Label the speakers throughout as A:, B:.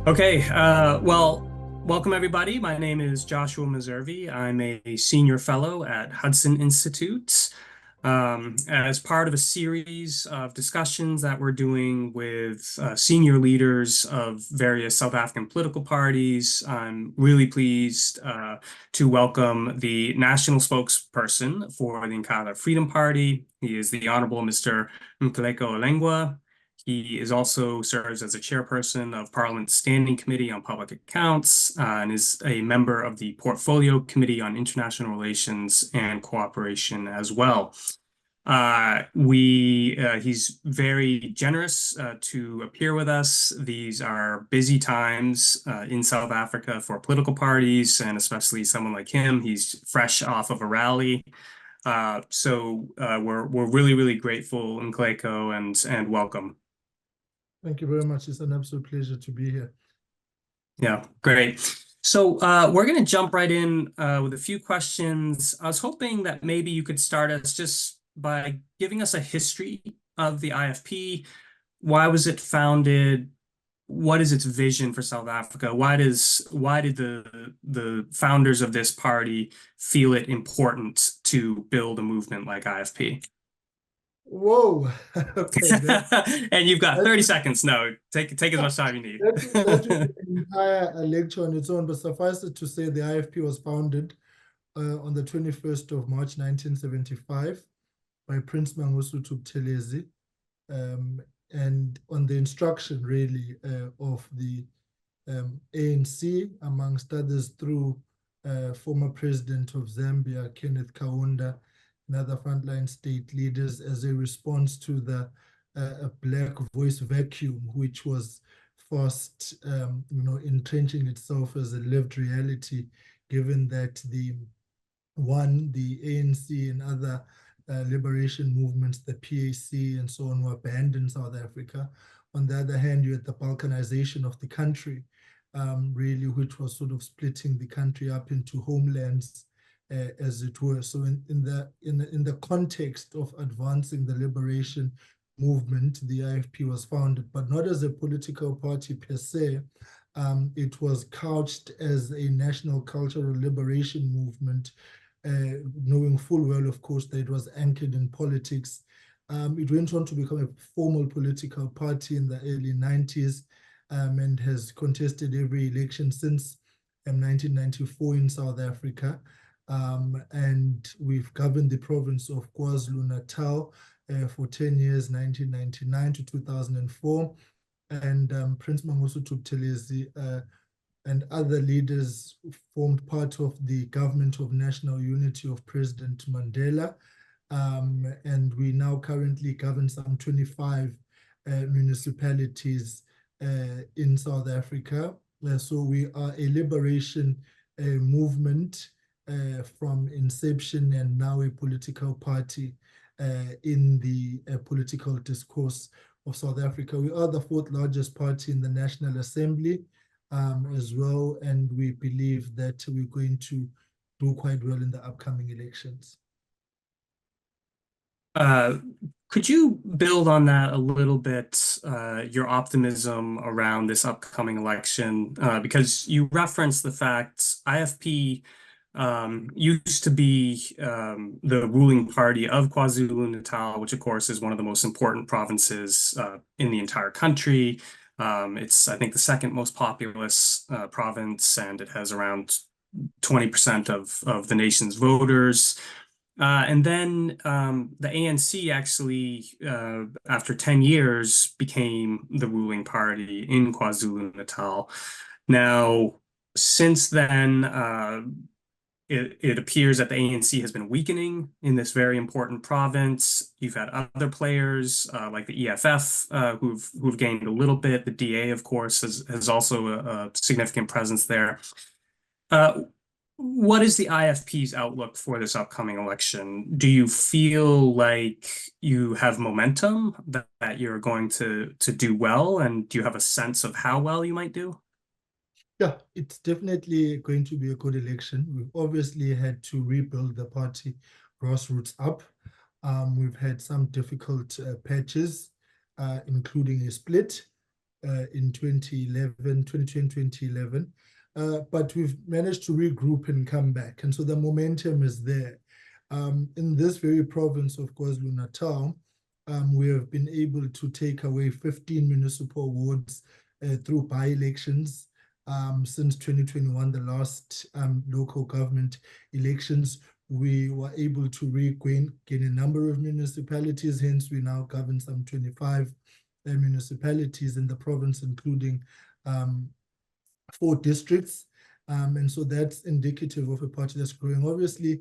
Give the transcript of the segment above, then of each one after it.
A: Okay, welcome everybody. My name is Joshua Meservey. I'm a senior fellow at Hudson Institute. As part of a series of discussions that we're doing with senior leaders of various South African political parties, I'm really pleased to welcome the national spokesperson for the Inkatha Freedom Party. He is the Honorable Mr. Mkhuleko Hlengwa. He is also serves as a chairperson of Parliament's Standing Committee on Public Accounts and is a member of the Portfolio Committee on International Relations and Cooperation as well. He's very generous to appear with us. These are busy times in South Africa for political parties, and especially someone like him. He's fresh off of a rally. We're really grateful, Mkhuleko, and welcome.
B: Thank you very much. It's an absolute pleasure to be here.
A: Yeah, great. So we're going to jump right in with a few questions. I was hoping that maybe you could start us just by giving us a history of the IFP. Why was it founded? What is its vision for South Africa? Why did the founders of this party feel it important to build a movement like IFP?
B: Whoa. Okay.
A: And you've got 30 seconds. No, take as much time you need.
B: That would be an entire lecture on its own, but suffice it to say the IFP was founded on the 21st of March 1975 by Prince Mangosuthu Buthelezi, and on the instruction really of the ANC, amongst others, through former President of Zambia, Kenneth Kaunda, and other frontline state leaders, as a response to the black voice vacuum, which was fast, entrenching itself as a lived reality, given that the ANC and other liberation movements, the PAC and so on, were banned in South Africa. On the other hand, you had the balkanization of the country, really, which was sort of splitting the country up into homelands, as it were. So in the context of advancing the liberation movement, the IFP was founded, but not as a political party per se. It was couched as a national cultural liberation movement, knowing full well, of course, that it was anchored in politics. It went on to become a formal political party in the early 90s, and has contested every election since 1994 in South Africa. And we've governed the province of KwaZulu-Natal for 10 years, 1999 to 2004. And Prince Mangosuthu Buthelezi and other leaders formed part of the government of national unity of President Mandela. And we now currently govern some 25 municipalities in South Africa. So we are a liberation movement from inception, and now a political party in the political discourse of South Africa. We are the fourth largest party in the National Assembly as well, and we believe that we're going to do quite well in the upcoming elections.
A: Could you build on that a little bit, your optimism around this upcoming election? Because you referenced the fact IFP used to be the ruling party of KwaZulu-Natal, which of course is one of the most important provinces in the entire country. It's, I think, the second most populous province, and it has around 20% of the nation's voters. And then the ANC actually, after 10 years, became the ruling party in KwaZulu-Natal. Now, since then, it appears that the ANC has been weakening in this very important province. You've had other players like the EFF who've gained a little bit. The DA, of course, has also a significant presence there. What is the IFP's outlook for this upcoming election? Do you feel like you have momentum, that you're going to do well, and do you have a sense of how well you might do?
B: Yeah, it's definitely going to be a good election. We've obviously had to rebuild the party grassroots up. We've had some difficult patches, including a split. in 2011, 2010, 2011. But we've managed to regroup and come back. And so the momentum is there. In this very province of KwaZulu-Natal, we have been able to take away 15 municipal wards through by-elections since 2021, the last local government elections. We were able to regain a number of municipalities, hence we now govern some 25 municipalities in the province, including 4 districts. And so that's indicative of a party that's growing. Obviously,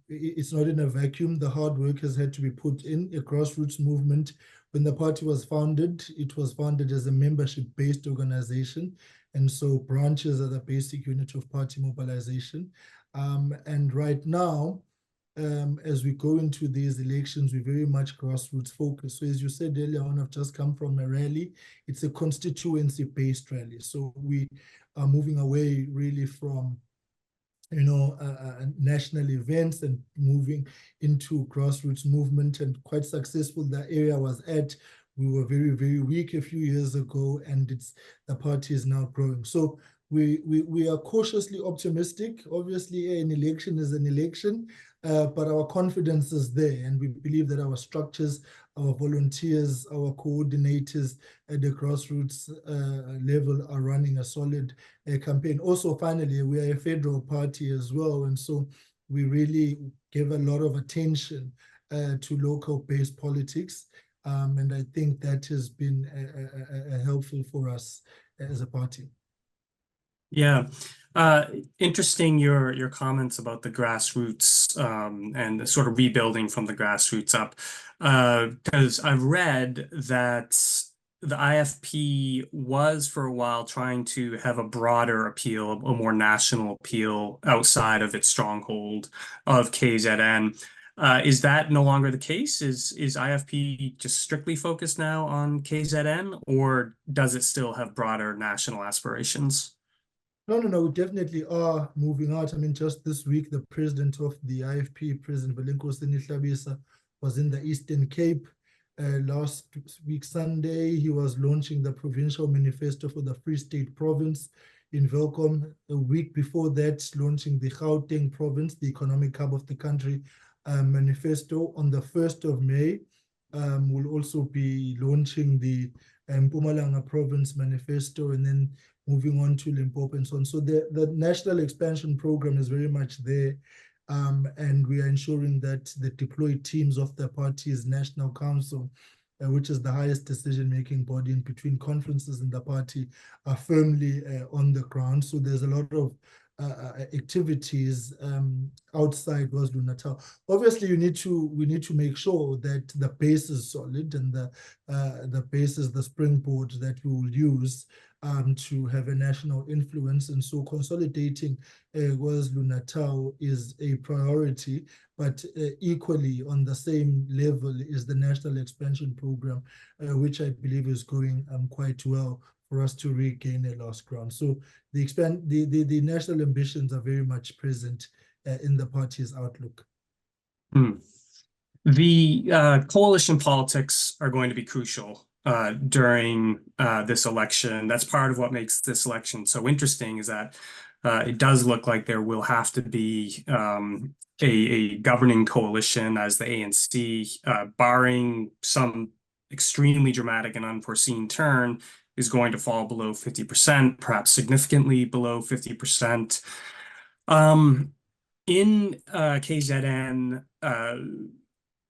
B: it's not in a vacuum. The hard work has had to be put in, a grassroots movement. When the party was founded, it was founded as a membership-based organization. And so branches are the basic unit of party mobilization. And right now, as we go into these elections, we're very much grassroots focused. So as you said earlier on, I've just come from a rally. It's a constituency-based rally. So we are moving away really from national events and moving into grassroots movement, and quite successful. The area was at. We were very, very weak a few years ago, and the party is now growing. So we are cautiously optimistic. Obviously, an election is an election, but our confidence is there, and we believe that our structures, our volunteers, our coordinators at the grassroots level are running a solid campaign. Also, finally, we are a federal party as well, and so we really give a lot of attention to local-based politics, and I think that has been helpful for us as a party.
A: Yeah. Interesting your comments about the grassroots and the sort of rebuilding from the grassroots up. Because I've read that the IFP was for a while trying to have a broader appeal, a more national appeal outside of its stronghold of KZN. Is that no longer the case? Is IFP just strictly focused now on KZN, or does it still have broader national aspirations?
B: No, we definitely are moving out. I mean, just this week, the president of the IFP, President Mkhuleko Hlengwa, was in the Eastern Cape. Last week, Sunday, he was launching the provincial manifesto for the Free State Province in Welkom. A week before that, launching the Gauteng Province, the economic hub of the country, manifesto. On the 1st of May, we'll also be launching the Mpumalanga Province manifesto, and then moving on to Limpopo and so on. So the national expansion program is very much there, and we are ensuring that the deployed teams of the party's national council, which is the highest decision-making body in between conferences in the party, are firmly on the ground. So there's a lot of activities outside KwaZulu-Natal. Obviously, we need to make sure that the base is solid, and the base is the springboard that we will use to have a national influence. And so consolidating KwaZulu-Natal is a priority, but equally on the same level is the national expansion program, which I believe is going quite well for us to regain a lost ground. So the national ambitions are very much present in the party's outlook.
A: The coalition politics are going to be crucial during this election. That's part of what makes this election so interesting, is that it does look like there will have to be a governing coalition, as the ANC, barring some extremely dramatic and unforeseen turn, is going to fall below 50%, perhaps significantly below 50%. In KZN,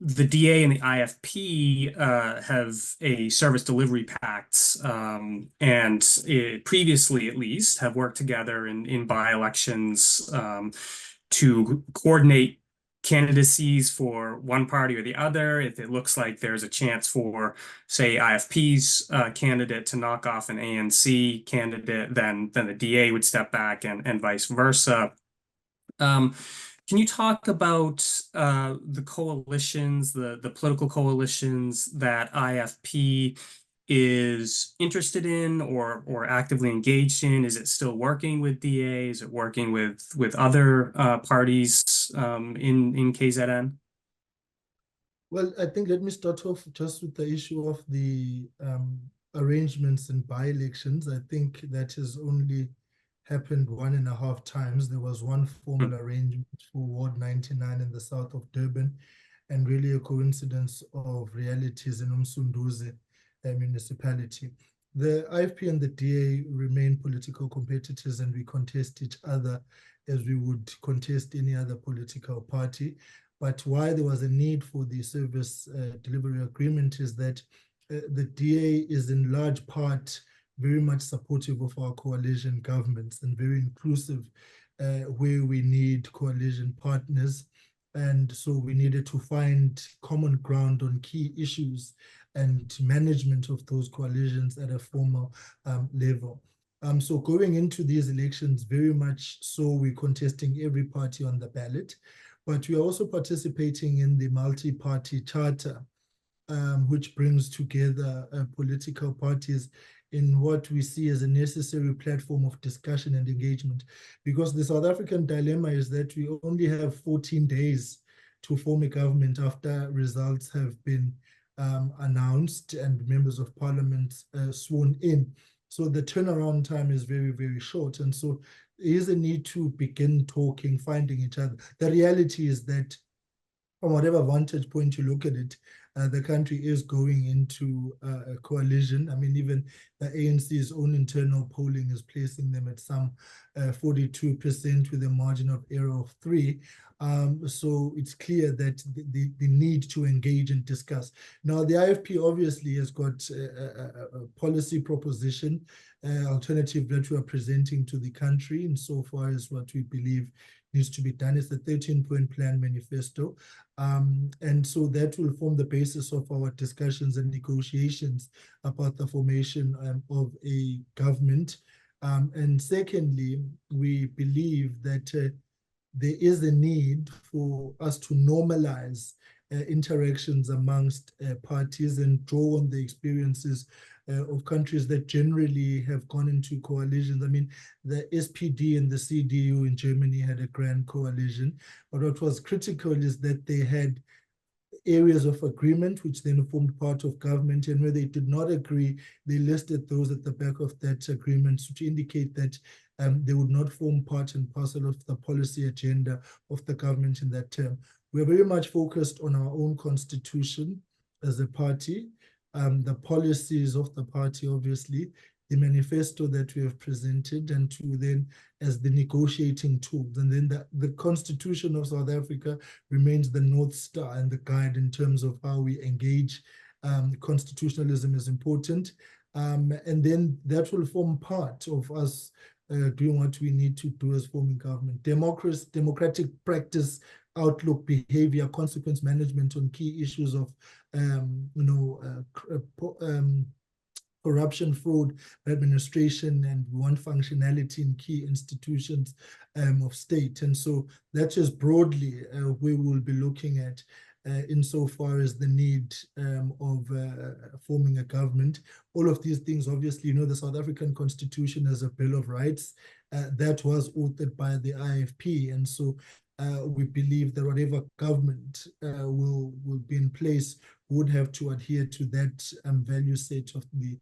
A: the DA and the IFP have a service delivery pact, and previously, at least, have worked together in by-elections to coordinate candidacies for one party or the other. If it looks like there's a chance for, say, IFP's candidate to knock off an ANC candidate, then the DA would step back, and vice versa. Can you talk about the coalitions, the political coalitions that IFP is interested in or actively engaged in? Is it still working with DA? Is it working with other parties in KZN?
B: Well, I think let me start off just with the issue of the arrangements in by-elections. I think that has only happened 1.5 times. There was one formal arrangement for Ward 99 in the south of Durban, and really a coincidence of realities in Umsunduzi municipality. The IFP and the DA remain political competitors, and we contest each other as we would contest any other political party. But why there was a need for the service delivery agreement is that the DA is in large part very much supportive of our coalition governments and very inclusive where we need coalition partners. And so we needed to find common ground on key issues and management of those coalitions at a formal level. So going into these elections, very much so we're contesting every party on the ballot, but we are also participating in the multi-party charter, which brings together political parties in what we see as a necessary platform of discussion and engagement. Because the South African dilemma is that we only have 14 days to form a government after results have been announced and members of parliament sworn in. So the turnaround time is very, very short. And so there is a need to begin talking, finding each other. The reality is that from whatever vantage point you look at it, the country is going into a coalition. I mean, even the ANC's own internal polling is placing them at some 42% with a margin of error of 3. So it's clear that the need to engage and discuss. Now, the IFP obviously has got a policy proposition, alternative that we are presenting to the country insofar as what we believe needs to be done. It's the 13-point plan manifesto. And so that will form the basis of our discussions and negotiations about the formation of a government. And secondly, we believe that there is a need for us to normalize interactions amongst parties and draw on the experiences of countries that generally have gone into coalitions. I mean, the SPD and the CDU in Germany had a grand coalition, but what was critical is that they had areas of agreement, which then formed part of government, and where they did not agree, they listed those at the back of that agreement to indicate that they would not form part and parcel of the policy agenda of the government in that term. We're very much focused on our own constitution as a party, the policies of the party, obviously, the manifesto that we have presented, and to then as the negotiating tools. And then the Constitution of South Africa remains the North Star and the guide in terms of how we engage. Constitutionalism is important. And then that will form part of us doing what we need to do as forming government. Democracy, democratic practice, outlook, behavior, consequence management on key issues of corruption, fraud, administration, and we want functionality in key institutions of state. And so that's just broadly we will be looking at insofar as the need of forming a government. All of these things, obviously, the South African Constitution has a Bill of Rights that was authored by the IFP. And so we believe that whatever government will be in place would have to adhere to that value set of the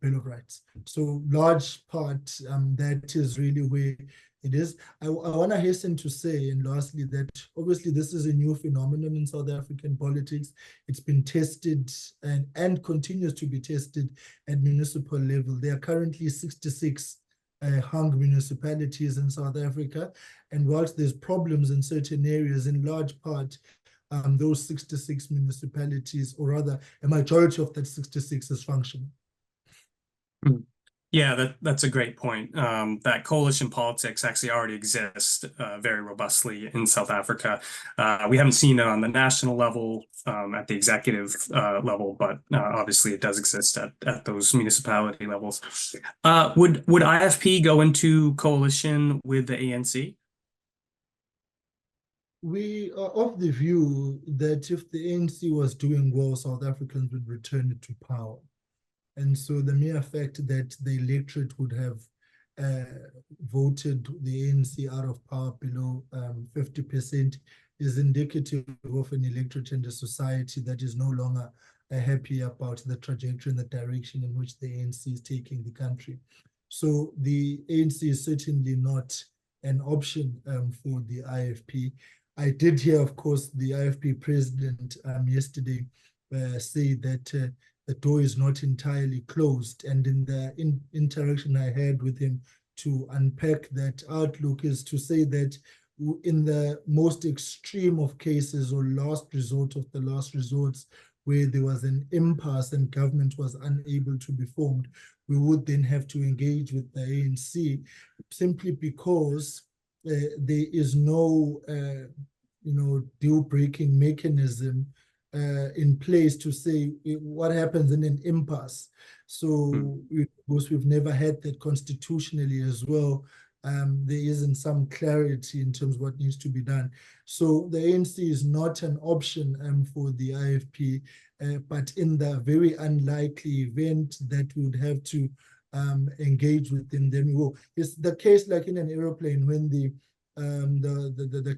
B: Bill of Rights. So large part, that is really where it is. I want to hasten to say, and lastly, that obviously this is a new phenomenon in South African politics. It's been tested and continues to be tested at municipal level. There are currently 66 hung municipalities in South Africa. And whilst there's problems in certain areas, in large part, those 66 municipalities, or rather a majority of that 66 is functioning.
A: Yeah, that's a great point. That coalition politics actually already exists very robustly in South Africa. We haven't seen it on the national level, at the executive level, but obviously it does exist at those municipality levels. Would IFP go into coalition with the ANC?
B: We are of the view that if the ANC was doing well, South Africans would return it to power. And so the mere fact that the electorate would have voted the ANC out of power below 50% is indicative of an electorate and a society that is no longer happy about the trajectory and the direction in which the ANC is taking the country. So the ANC is certainly not an option for the IFP. I did hear, of course, the IFP president yesterday say that the door is not entirely closed. And in the interaction I had with him to unpack that outlook is to say that in the most extreme of cases or last resort of the last resorts, where there was an impasse and government was unable to be formed, we would then have to engage with the ANC simply because there is no deal-breaking mechanism in place to say what happens in an impasse. So because we've never had that constitutionally as well, there isn't some clarity in terms of what needs to be done. So the ANC is not an option for the IFP, but in the very unlikely event that we would have to engage with them, then we will. It's the case like in an aeroplane when the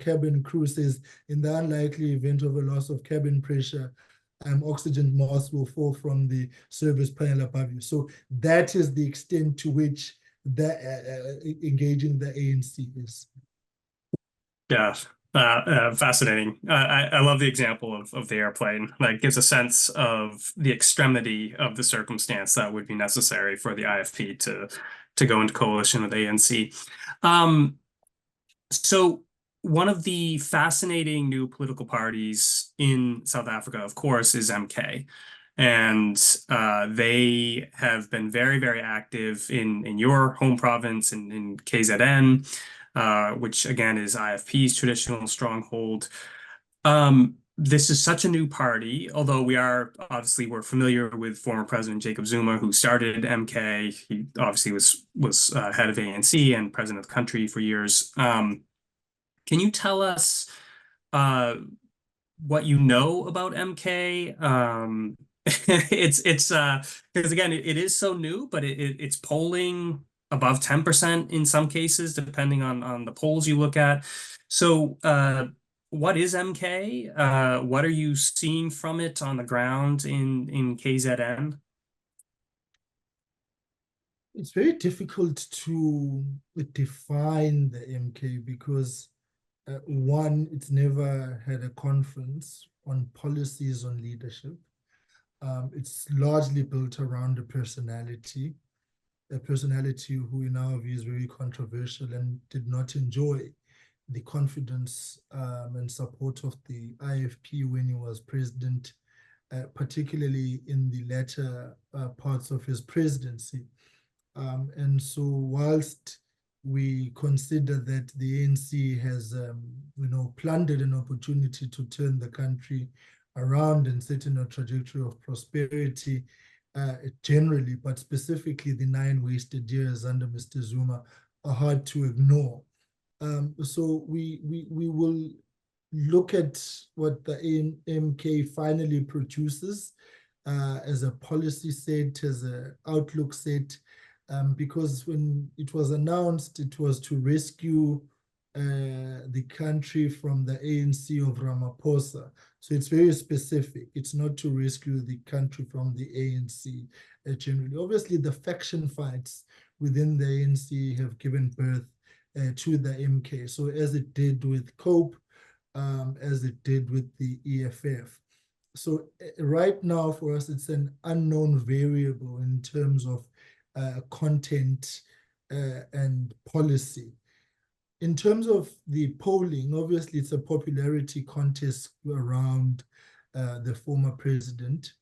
B: cabin crew says, in the unlikely event of a loss of cabin pressure, oxygen mask will fall from the service panel above you. So that is the extent to which engaging the ANC is.
A: Yeah, fascinating. I love the example of the airplane. That gives a sense of the extremity of the circumstance that would be necessary for the IFP to go into coalition with ANC. So one of the fascinating new political parties in South Africa, of course, is MK. And they have been very, very active in your home province, in KZN, which again is IFP's traditional stronghold. This is such a new party, although we're familiar with former President Jacob Zuma, who started MK. He obviously was head of ANC and president of the country for years. Can you tell us what you know about MK? It's because again it is so new, but it's polling above 10% in some cases, depending on the polls you look at. So what is MK? What are you seeing from it on the ground in KZN?
B: It's very difficult to define the MK because one, it's never had a conference on policies on leadership. It's largely built around a personality who in our view is very controversial and did not enjoy the confidence and support of the IFP when he was president, particularly in the latter parts of his presidency. And so whilst we consider that the ANC has, plundered an opportunity to turn the country around and set in a trajectory of prosperity generally, but specifically the 9 wasted years under Mr. Zuma are hard to ignore. So we will look at what the MK finally produces as a policy set, as an outlook set, because when it was announced, it was to rescue the country from the ANC of Ramaphosa. So it's very specific. It's not to rescue the country from the ANC generally. Obviously, the faction fights within the ANC have given birth to the MK. So as it did with COPE, as it did with the EFF. So right now for us, it's an unknown variable in terms of content and policy. In terms of the polling, obviously it's a popularity contest around the former president.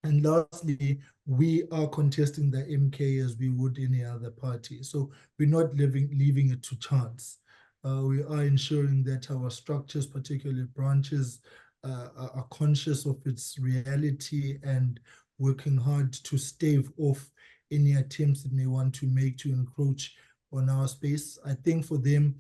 B: And lastly, we are contesting the MK as we would any other party. So we're not leaving it to chance. We are ensuring that our structures, particularly branches, are conscious of its reality and working hard to stave off any attempts that may want to make to encroach on our space. I think for them,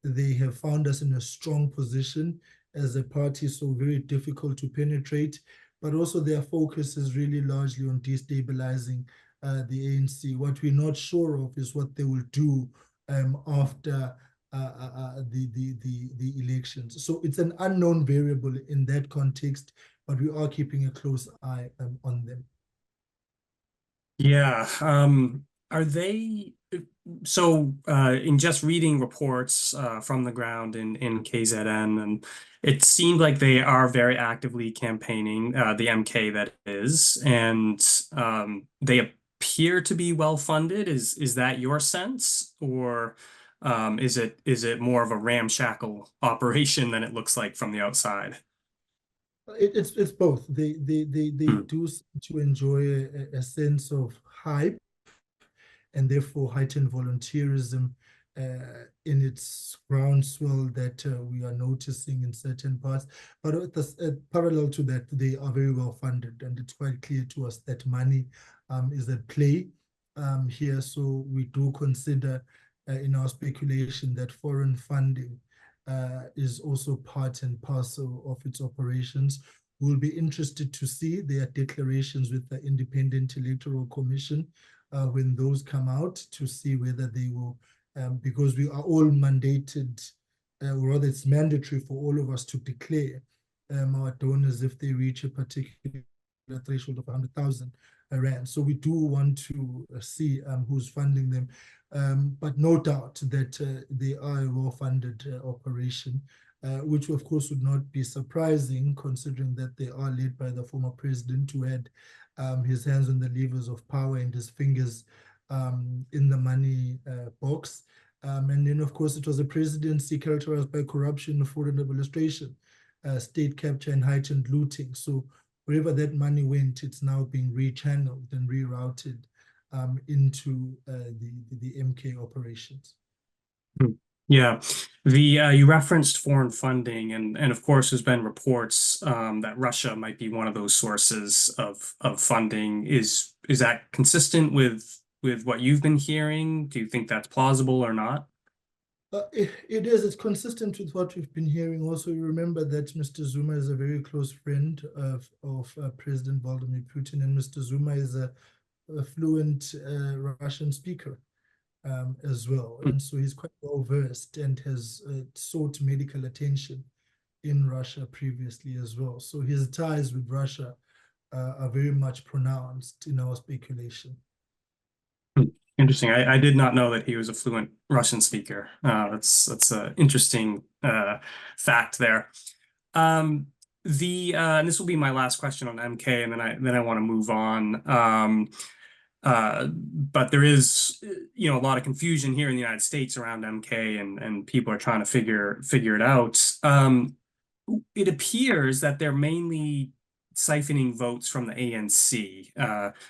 B: they have found us in a strong position as a party, so very difficult to penetrate, but also their focus is really largely on destabilizing the ANC. What we're not sure of is what they will do after the elections. So it's an unknown variable in that context. but we are keeping a close eye on them.
A: Yeah. Are they so in just reading reports from the ground in KZN, and it seemed like they are very actively campaigning, the MK that is, and they appear to be well funded. Is that your sense, or is it more of a ramshackle operation than it looks like from the outside?
B: It's both. They
A: Hmm.
B: do seem to enjoy a sense of hype and therefore heightened volunteerism in its groundswell that we are noticing in certain parts. But parallel to that, they are very well funded, and it's quite clear to us that money is at play here. So we do consider in our speculation that foreign funding is also part and parcel of its operations. We'll be interested to see their declarations with the Independent Electoral Commission when those come out, to see whether they will, because we are all mandated, or rather it's mandatory for all of us to declare our donors if they reach a particular threshold of 100,000 rand. So we do want to see who's funding them. But no doubt that they are a well-funded operation, which of course would not be surprising considering that they are led by the former president, who had his hands on the levers of power and his fingers in the money box. And then, of course, it was a presidency characterized by corruption, fraud, and administration, state capture, and heightened looting. So wherever that money went, it's now being rechanneled and rerouted into the MK operations.
A: Yeah, the you referenced foreign funding, and of course, there's been reports that Russia might be one of those sources of funding. Is that consistent with what you've been hearing? Do you think that's plausible or not?
B: It is. It's consistent with what we've been hearing. Also, you remember that Mr. Zuma is a very close friend of President Vladimir Putin, and Mr. Zuma is a fluent Russian speaker as well. And so he's quite well versed and has sought medical attention in Russia previously as well. So his ties with Russia are very much pronounced in our speculation.
A: Interesting. I did not know that he was a fluent Russian speaker. That's an interesting fact there. Um, and this will be my last question on MK, and then I want to move on. But there is, a lot of confusion here in the United States around MK, and people are trying to figure it out. It appears that they're mainly siphoning votes from the ANC.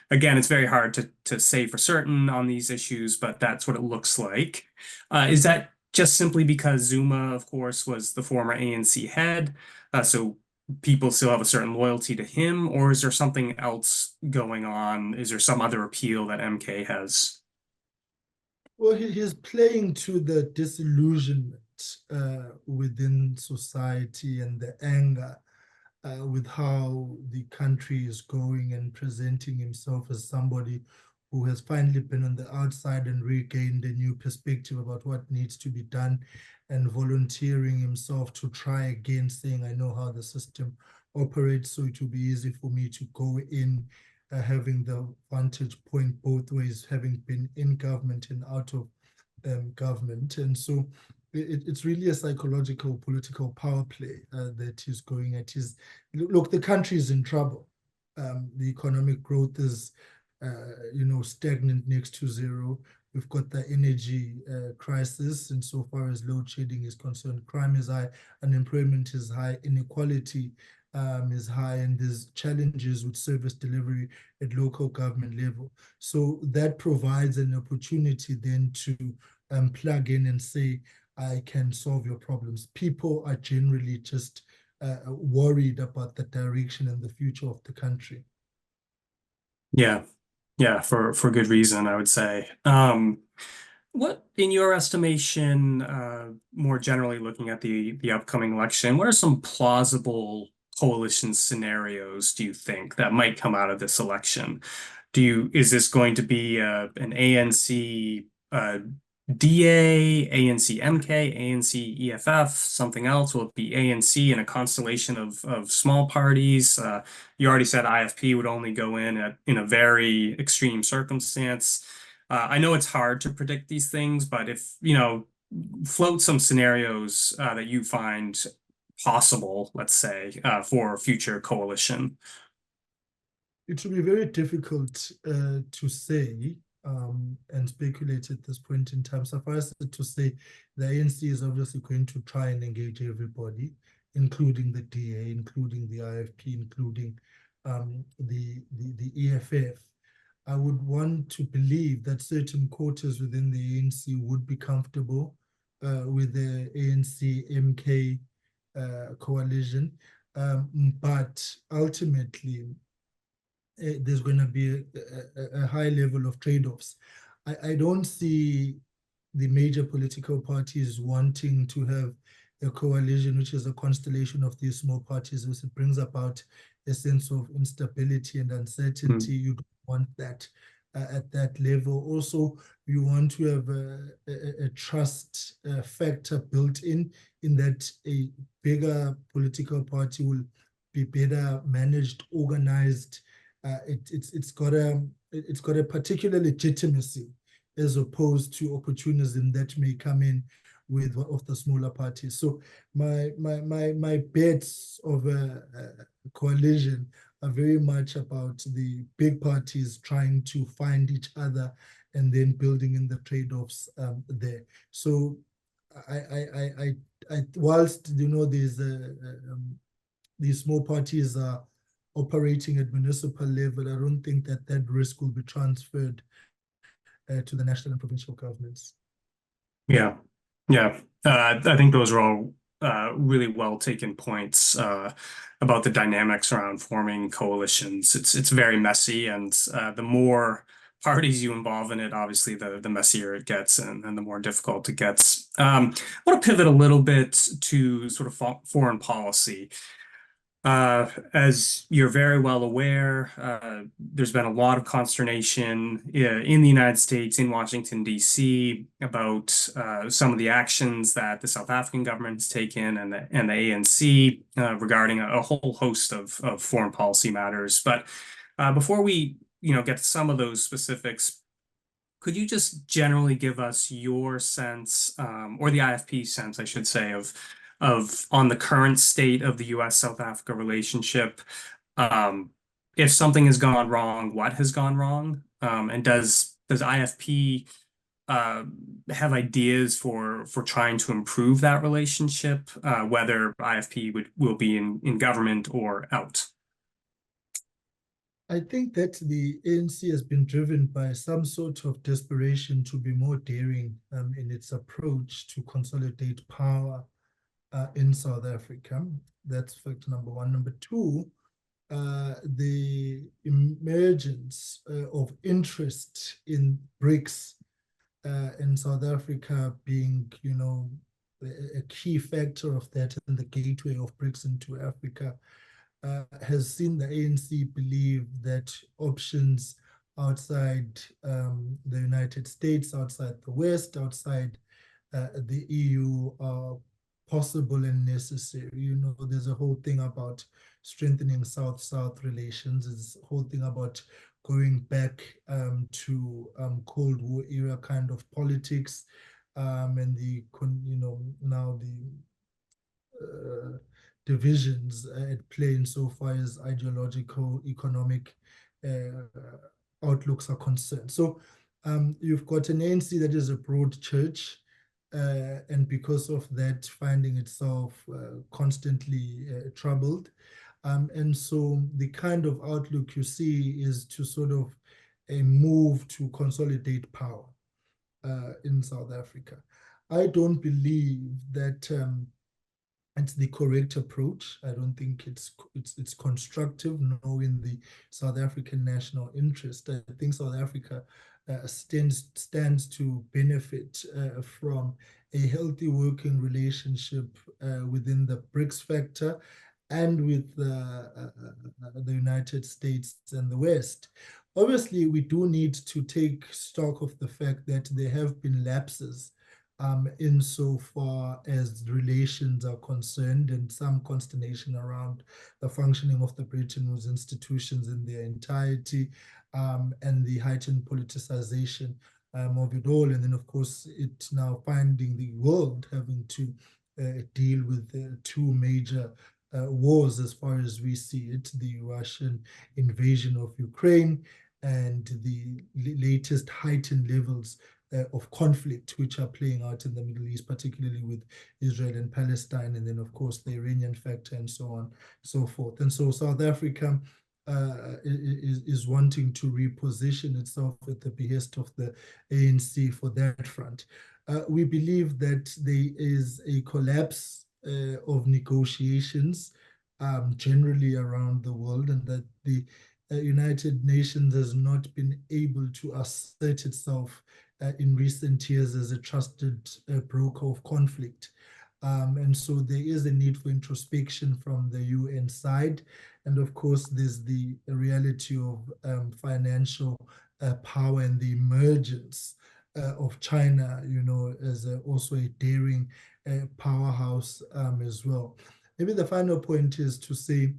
A: Again, it's very hard to say for certain on these issues, but that's what it looks like. Is that just simply because Zuma, of course, was the former ANC head, so people still have a certain loyalty to him, or is there something else going on? Is there some other appeal that MK has?
B: Well, he's playing to the disillusionment within society and the anger with how the country is going, and presenting himself as somebody who has finally been on the outside and regained a new perspective about what needs to be done, and volunteering himself to try again, saying, I know how the system operates, so it will be easy for me to go in, having the vantage point both ways, having been in government and out of government. And so it's really a psychological political power play that he's going at. Look, the country is in trouble. The economic growth is stagnant next to zero. We've got the energy crisis, and so far as load shedding is concerned, crime is high, unemployment is high, inequality is high, and there's challenges with service delivery at local government level. So that provides an opportunity then to plug in and say, I can solve your problems. People are generally just worried about the direction and the future of the country.
A: Yeah, yeah, for good reason, I would say. What, in your estimation, more generally looking at the upcoming election, what are some plausible coalition scenarios do you think that might come out of this election? Is this going to be an ANC DA, ANC MK, ANC EFF, something else? Will it be ANC and a constellation of small parties? You already said IFP would only go in a very extreme circumstance. I know it's hard to predict these things, but if, float some scenarios that you find possible, let's say, for future coalition.
B: It will be very difficult to say and speculate at this point in time. Suffice it to say, the ANC is obviously going to try and engage everybody, including the DA, including the IFP, including the EFF. I would want to believe that certain quarters within the ANC would be comfortable with the ANC-MK coalition. But ultimately, there's going to be a high level of trade-offs. I don't see the major political parties wanting to have a coalition, which is a constellation of these small parties, which brings about a sense of instability and uncertainty. You don't want that at that level. Also, you want to have a trust factor built in that a bigger political party will be better managed, organized. It's got a particular legitimacy as opposed to opportunism that may come in with one of the smaller parties. So my bets of a coalition are very much about the big parties trying to find each other and then building in the trade-offs there. So I whilst these small parties are operating at municipal level, I don't think that risk will be transferred to the national and provincial governments.
A: Yeah, yeah. I think those are all really well taken points about the dynamics around forming coalitions. It's very messy, and the more parties you involve in it, obviously, the messier it gets, and the more difficult it gets. I want to pivot a little bit to sort of foreign policy. As you're very well aware, there's been a lot of consternation in the United States, in Washington, D.C., about some of the actions that the South African government has taken and the ANC regarding a whole host of foreign policy matters. But before we, get to some of those specifics, could you just generally give us your sense, or the IFP sense, I should say, of on the current state of the U.S.-South Africa relationship? If something has gone wrong, what has gone wrong? And does IFP have ideas for trying to improve that relationship, whether IFP will be in government or out?
B: I think that the ANC has been driven by some sort of desperation to be more daring in its approach to consolidate power in South Africa. That's factor number one. Number two, the emergence of interest in BRICS in South Africa being, a key factor of that and the gateway of BRICS into Africa has seen the ANC believe that options outside the United States, outside the West, outside the EU are possible and necessary. There's a whole thing about strengthening South-South relations. There's a whole thing about going back to Cold War era kind of politics, and now the divisions at play insofar as ideological, economic outlooks are concerned. So you've got an ANC that is a broad church, and because of that, finding itself constantly troubled. And so the kind of outlook you see is to sort of a move to consolidate power in South Africa. I don't believe that it's the correct approach. I don't think it's constructive, nor in the South African national interest. I think South Africa stands to benefit from a healthy working relationship within the BRICS factor and with the United States and the West. Obviously, we do need to take stock of the fact that there have been lapses insofar as relations are concerned, and some consternation around the functioning of the Bretton Woods institutions in their entirety, and the heightened politicization of it all. And then, of course, it now finding the world having to deal with two major wars as far as we see it, the Russian invasion of Ukraine and the latest heightened levels of conflict which are playing out in the Middle East, particularly with Israel and Palestine, and then, of course, the Iranian factor and so on, so forth. And so South Africa is wanting to reposition itself at the behest of the ANC for that front. We believe that there is a collapse of negotiations generally around the world, and that the United Nations has not been able to assert itself in recent years as a trusted broker of conflict. And so there is a need for introspection from the UN side. And of course, there's the reality of financial power and the emergence of China, as also a daring powerhouse as well. Maybe the final point is to say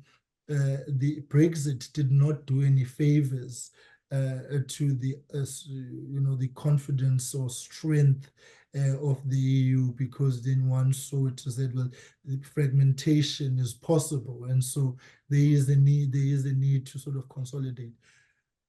B: the Brexit did not do any favors to the confidence or strength of the EU, because then one saw it as that, well, the fragmentation is possible, and so there is a need to sort of consolidate.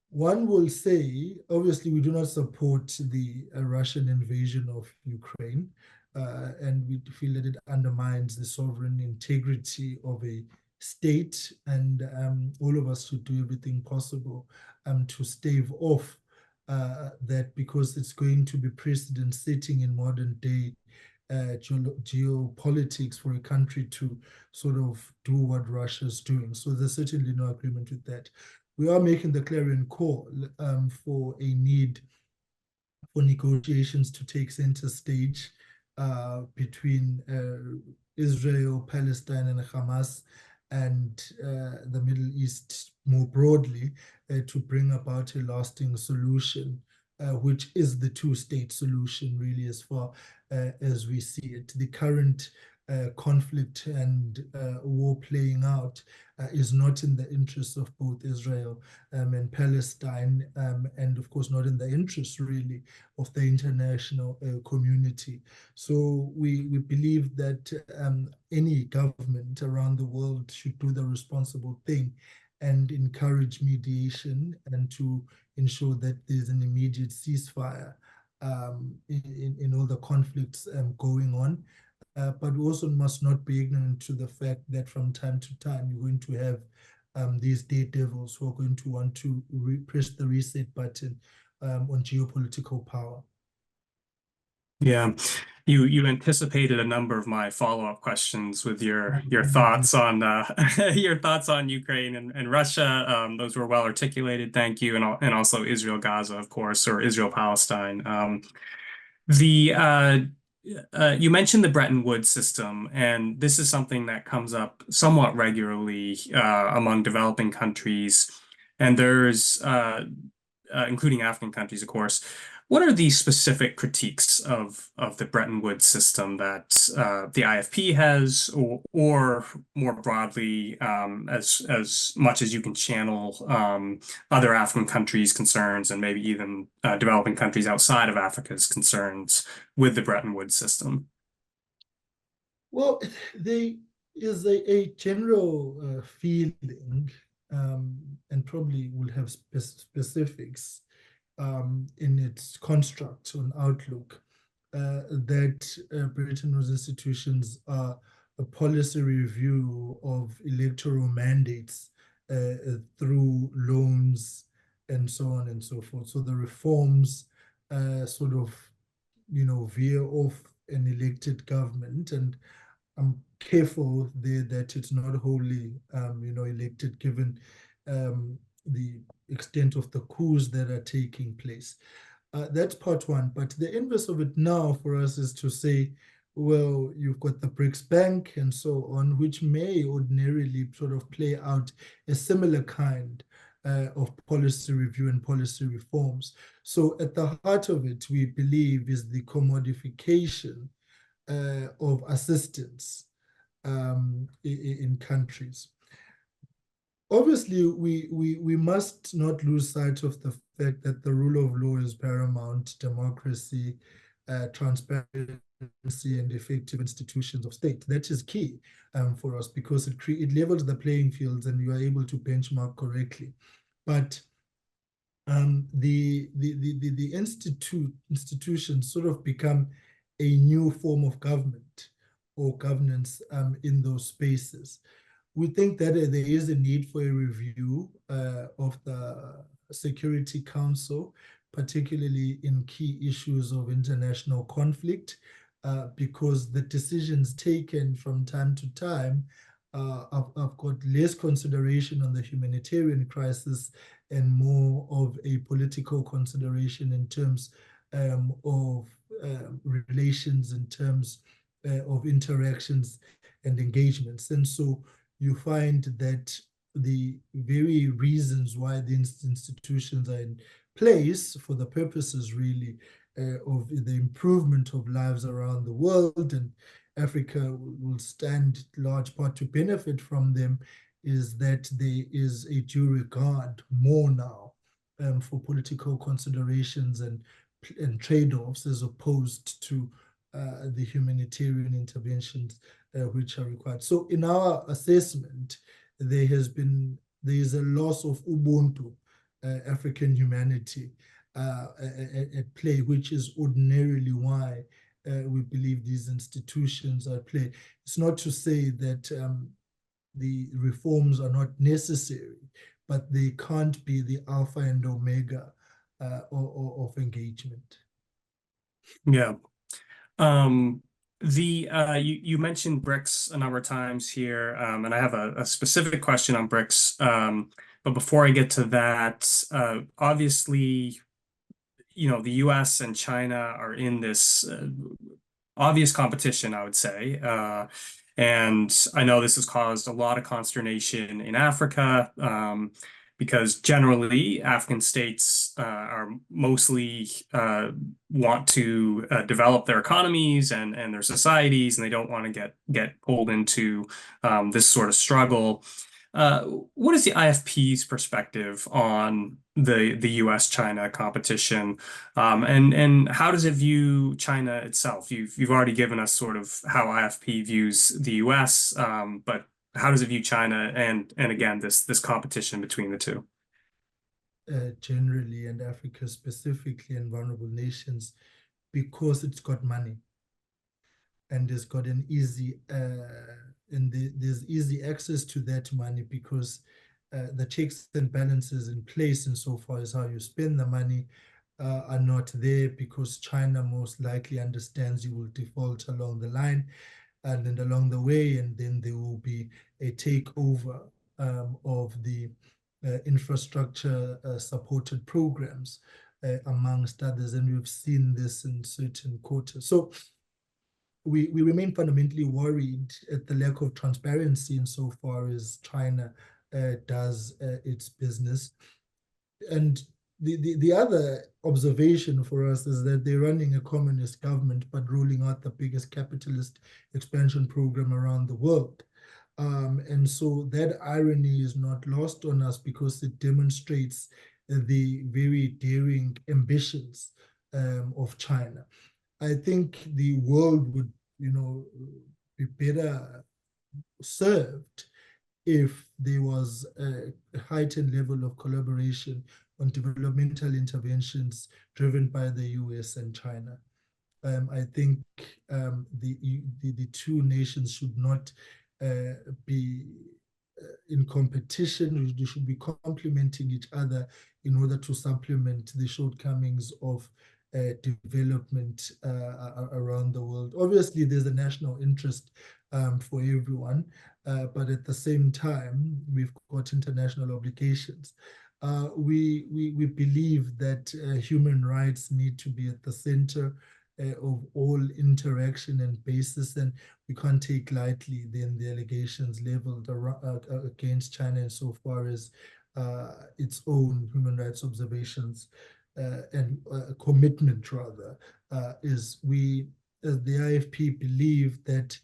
B: One will say, obviously, we do not support the Russian invasion of Ukraine, and we feel that it undermines the sovereign integrity of a state, and all of us should do everything possible to stave off that, because it's going to be precedent setting in modern day geopolitics for a country to sort of do what Russia's doing. So there's certainly no agreement with that. We are making the clarion call for a need for negotiations to take center stage between Israel, Palestine, and Hamas, and the Middle East more broadly, to bring about a lasting solution, which is the two-state solution, really, as far as we see it. The current conflict and war playing out is not in the interests of both Israel and Palestine, and of course not in the interests really of the international community. So we believe that any government around the world should do the responsible thing and encourage mediation, and to ensure that there's an immediate ceasefire in all the conflicts going on. But we also must not be ignorant to the fact that from time to time you're going to have these daredevils who are going to want to press the reset button on geopolitical power.
A: Yeah, you anticipated a number of my follow-up questions with your thoughts on your thoughts on Ukraine and Russia. Those were well articulated. Thank you, and also Israel Gaza, of course, or Israel Palestine. You mentioned the Bretonwood System, and this is something that comes up somewhat regularly among developing countries, and there's including African countries, of course. What are the specific critiques of the Bretonwood System that the IFP has, or more broadly, as much as you can channel other African countries' concerns, and maybe even developing countries outside of Africa's concerns with the Bretonwood System?
B: Well, there is a general feeling, and probably will have specifics in its construct and outlook, that Bretton Woods institutions are a policy review of electoral mandates through loans and so on and so forth. So the reforms sort of, veer off an elected government, and I'm careful there that it's not wholly, elected, given the extent of the coups that are taking place. That's part one. But the inverse of it now for us is to say, well, you've got the BRICS Bank and so on, which may ordinarily sort of play out a similar kind of policy review and policy reforms. So at the heart of it, we believe, is the commodification of assistance in countries. Obviously, we must not lose sight of the fact that the rule of law is paramount, democracy, transparency, and effective institutions of state. That is key for us, because it levels the playing fields and you are able to benchmark correctly. But the institutions sort of become a new form of government or governance in those spaces. We think that there is a need for a review of the Security Council, particularly in key issues of international conflict, because the decisions taken from time to time have got less consideration on the humanitarian crisis and more of a political consideration in terms of relations, in terms of interactions and engagements. And so you find that the very reasons why the institutions are in place for the purposes really of the improvement of lives around the world, and Africa will stand large part to benefit from them, is that there is a due regard more now for political considerations and trade-offs, as opposed to the humanitarian interventions which are required. So in our assessment, there is a loss of Ubuntu, African humanity at play, which is ordinarily why we believe these institutions are at play. It's not to say that the reforms are not necessary, but they can't be the alpha and omega of engagement.
A: Yeah. You mentioned BRICS a number of times here, and I have a specific question on BRICS. But before I get to that, obviously, the US and China are in this obvious competition, I would say. And I know this has caused a lot of consternation in Africa, because generally African states are mostly want to develop their economies and their societies, and they don't want to get pulled into this sort of struggle. What is the IFP's perspective on the US-China competition, and how does it view China itself? You've already given us sort of how IFP views the US, but how does it view China and again this competition between the two?
B: Generally, and Africa specifically, and vulnerable nations, because it's got money and it's got an easy there's easy access to that money, because the checks and balances in place insofar as how you spend the money are not there, because China most likely understands you will default along the line and then along the way, and then there will be a takeover of the infrastructure supported programs amongst others, and we've seen this in certain quarters. So we remain fundamentally worried at the lack of transparency insofar as China does its business. And the other observation for us is that they're running a communist government, but rolling out the biggest capitalist expansion program around the world. And so that irony is not lost on us, because it demonstrates the very daring ambitions of China. I think the world would, be better served if there was a heightened level of collaboration on developmental interventions driven by the US and China. I think the two nations should not be in competition. They should be complementing each other in order to supplement the shortcomings of development around the world. Obviously, there's a national interest for everyone, but at the same time, we've got international obligations. We believe that human rights need to be at the center of all interaction and basis, and we can't take lightly then the allegations leveled against China insofar as its own human rights observations and commitment, rather, is we, as the IFP, believe that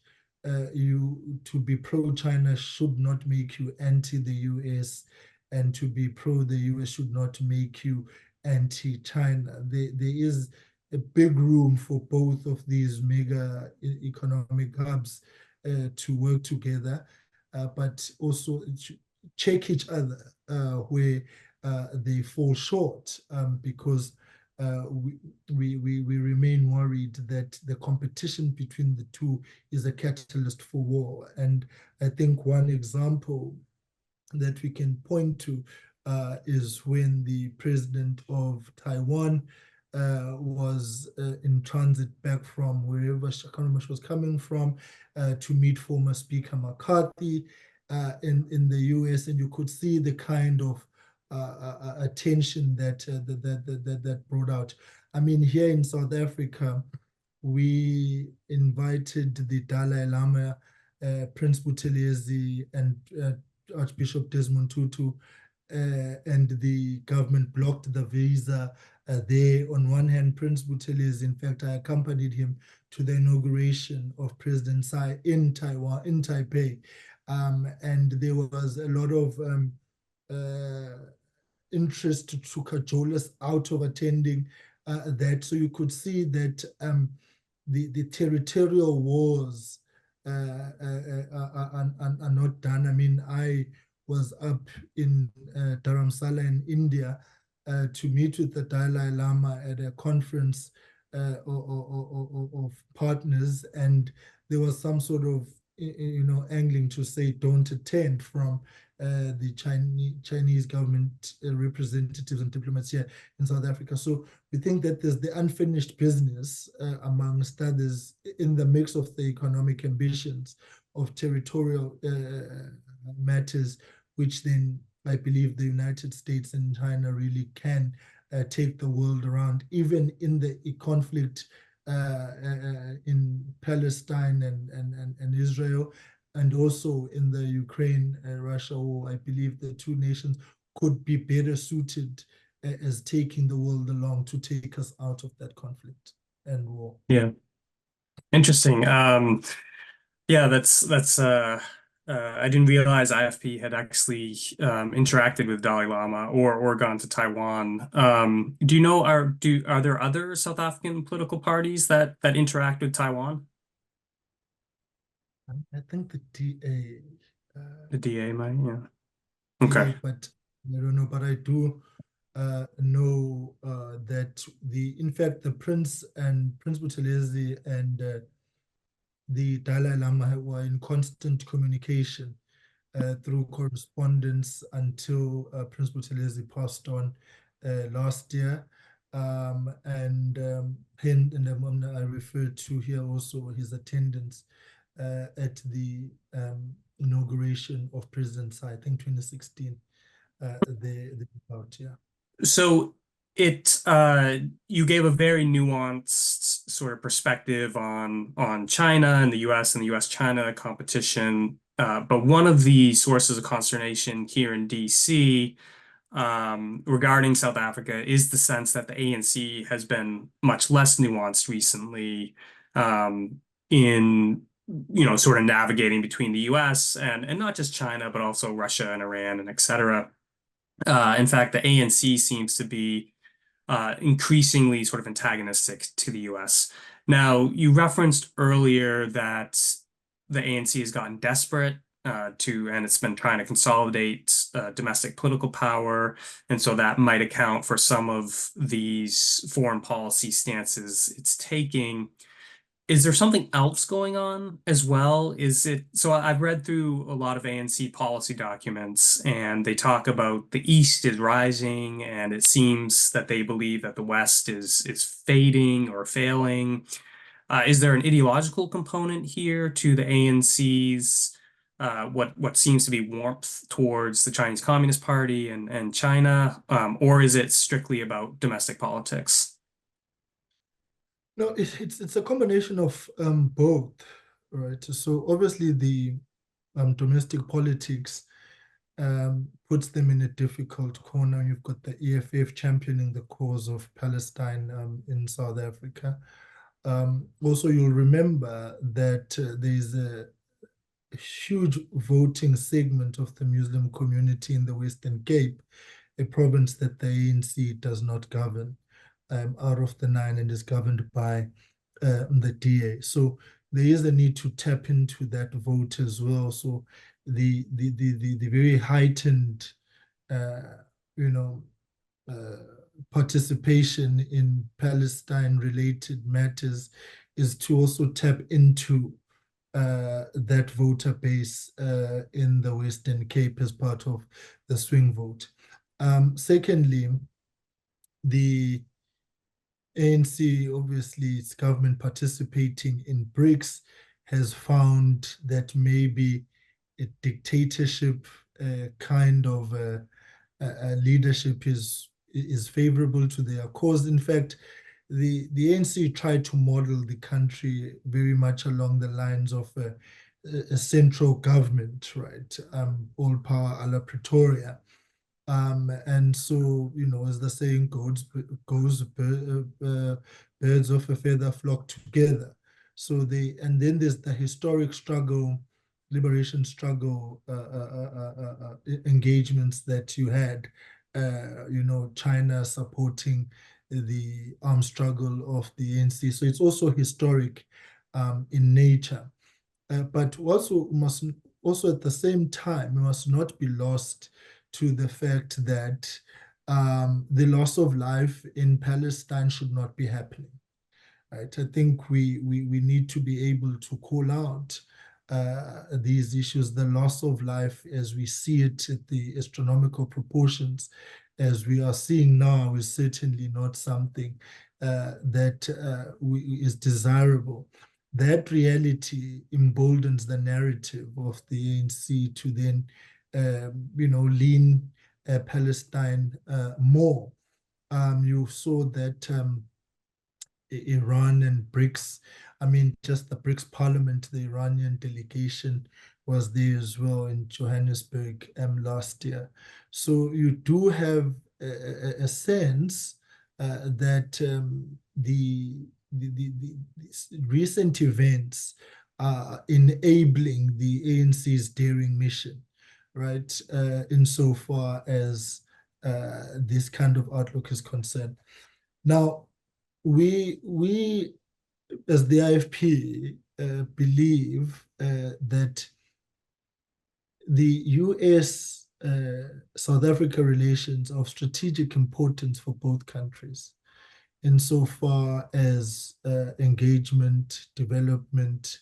B: you to be pro-China should not make you anti the US, and to be pro the US should not make you anti-China. There is a big room for both of these mega economic hubs to work together, but also check each other where they fall short, because we remain worried that the competition between the two is a catalyst for war. And I think one example that we can point to is when the president of Taiwan was in transit back from wherever she was coming from to meet former Speaker McCarthy in the US, and you could see the kind of attention that brought out. I mean, here in South Africa, we invited the Dalai Lama, Prince Buthelezi, and Archbishop Desmond Tutu, and the government blocked the visa there. On one hand, Prince Buthelezi, in fact, I accompanied him to the inauguration of President Tsai in Taiwan, in Taipei, and there was a lot of interest to cajole us out of attending that. So you could see that the territorial wars are not done. I mean, I was up in Dharamsala in India to meet with the Dalai Lama at a conference of partners, and there was some sort of angling to say don't attend from the Chinese government representatives and diplomats here in South Africa. So we think that there's the unfinished business, amongst others, in the mix of the economic ambitions of territorial matters, which then I believe the United States and China really can take the world around, even in the conflict in Palestine and Israel, and also in the Ukraine-Russia war. I believe the two nations could be better suited as taking the world along to take us out of that conflict and war.
A: Yeah, interesting. Yeah, that's I didn't realize IFP had actually interacted with Dalai Lama or gone to Taiwan. Do you know, are there other South African political parties that interact with Taiwan?
B: I think the DA.
A: The DA might, yeah. Okay.
B: But I don't know. But I do know that in fact, the Prince Buthelezi and the Dalai Lama were in constant communication through correspondence until Prince Buthelezi passed on last year. And I referred to here also his attendance at the inauguration of President Tsai, I think 2016, yeah.
A: So you gave a very nuanced sort of perspective on China and the US and the US-China competition. But one of the sources of consternation here in DC regarding South Africa is the sense that the ANC has been much less nuanced recently in sort of navigating between the US and not just China, but also Russia and Iran and et cetera. In fact, the ANC seems to be increasingly sort of antagonistic to the US. Now, you referenced earlier that the ANC has gotten desperate and it's been trying to consolidate domestic political power. And so that might account for some of these foreign policy stances it's taking. Is there something else going on as well? So I've read through a lot of ANC policy documents, and they talk about the East is rising, and it seems that they believe that the West is fading or failing. Is there an ideological component here to the ANC's what seems to be warmth towards the Chinese Communist Party and China, or is it strictly about domestic politics?
B: No, it's a combination of both, right? So obviously the domestic politics puts them in a difficult corner. You've got the EFF championing the cause of Palestine in South Africa. Also, you'll remember that there's a huge voting segment of the Muslim community in the Western Cape, a province that the ANC does not govern out of the 9 and is governed by the DA. So there is a need to tap into that vote as well. So the very heightened, you know, participation in Palestine-related matters is to also tap into that voter base in the Western Cape as part of the swing vote. Secondly, the ANC, obviously, its government participating in BRICS, has found that maybe a dictatorship kind of leadership is favorable to their cause. In fact, the ANC tried to model the country very much along the lines of a central government, right? All power a la Pretoria. And so, as the saying goes, birds of a feather flock together. So and then there's the historic struggle, liberation struggle engagements that you had, China supporting the armed struggle of the ANC. So it's also historic in nature. But also at the same time, it must not be lost to the fact that the loss of life in Palestine should not be happening. Right? I think we need to be able to call out these issues. The loss of life as we see it at the astronomical proportions as we are seeing now is certainly not something that is desirable. That reality emboldens the narrative of the ANC to then, lean Palestine more. You saw that Iran and BRICS, I mean, just the BRICS parliament, the Iranian delegation was there as well in Johannesburg last year. So you do have a sense that the recent events are enabling the ANC's daring mission, right? Insofar as this kind of outlook is concerned. Now, we as the IFP believe that the US South Africa relations are of strategic importance for both countries insofar as engagement, development,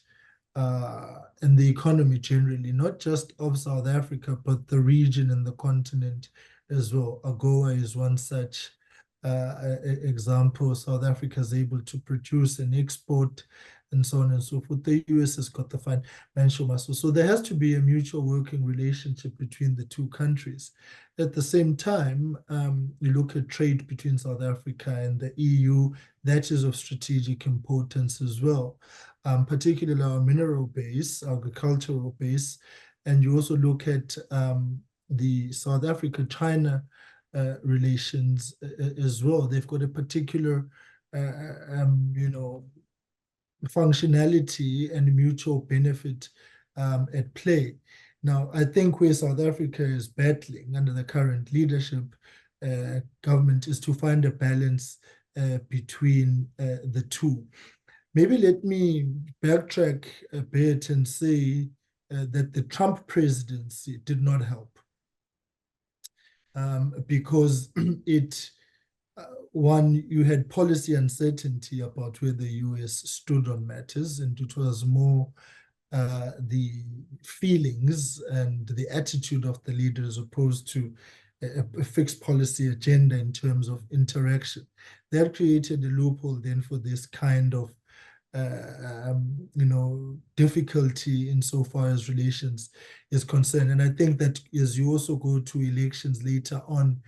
B: and the economy generally, not just of South Africa, but the region and the continent as well. AGOA is one such example. South Africa is able to produce and export and so on and so forth. The US has got the financial muscle. So there has to be a mutual working relationship between the two countries. At the same time, you look at trade between South Africa and the EU, that is of strategic importance as well, particularly our mineral base, agricultural base. And you also look at the South Africa-China relations as well. They've got a particular, functionality and mutual benefit at play. Now, I think where South Africa is battling under the current leadership government is to find a balance between the two. Maybe let me backtrack a bit and say that the Trump presidency did not help. Because one, you had policy uncertainty about where the US stood on matters, and it was more the feelings and the attitude of the leader as opposed to a fixed policy agenda in terms of interaction. That created a loophole then for this kind of difficulty insofar as relations is concerned. And I think that as you also go to elections later on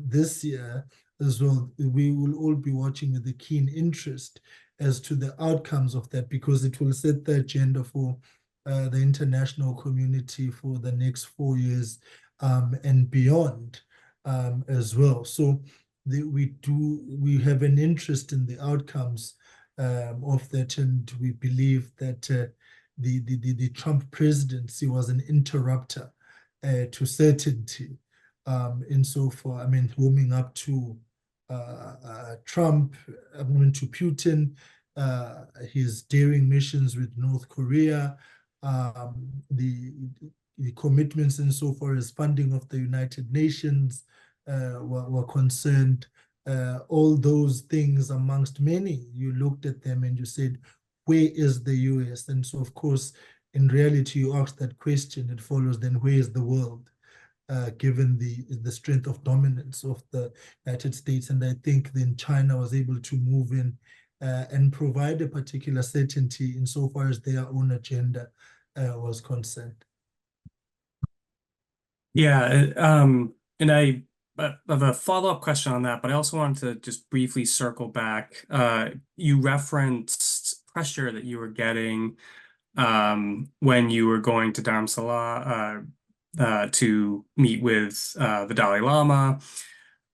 B: this year as well, we will all be watching with a keen interest as to the outcomes of that, because it will set the agenda for the international community for the next 4 years and beyond as well. So we have an interest in the outcomes of that, and we believe that the Trump presidency was an interrupter to certainty insofar, I mean, warming up to Trump, to Putin, his daring missions with North Korea, the commitments insofar as funding of the United Nations were concerned. All those things amongst many, you looked at them and you said, where is the US? And so, of course, in reality, you ask that question, it follows then where is the world? Given the strength of dominance of the United States. And I think then China was able to move in and provide a particular certainty insofar as their own agenda was concerned.
A: Yeah, and I have a follow-up question on that, but I also wanted to just briefly circle back. You referenced pressure that you were getting when you were going to Dharamsala to meet with the Dalai Lama.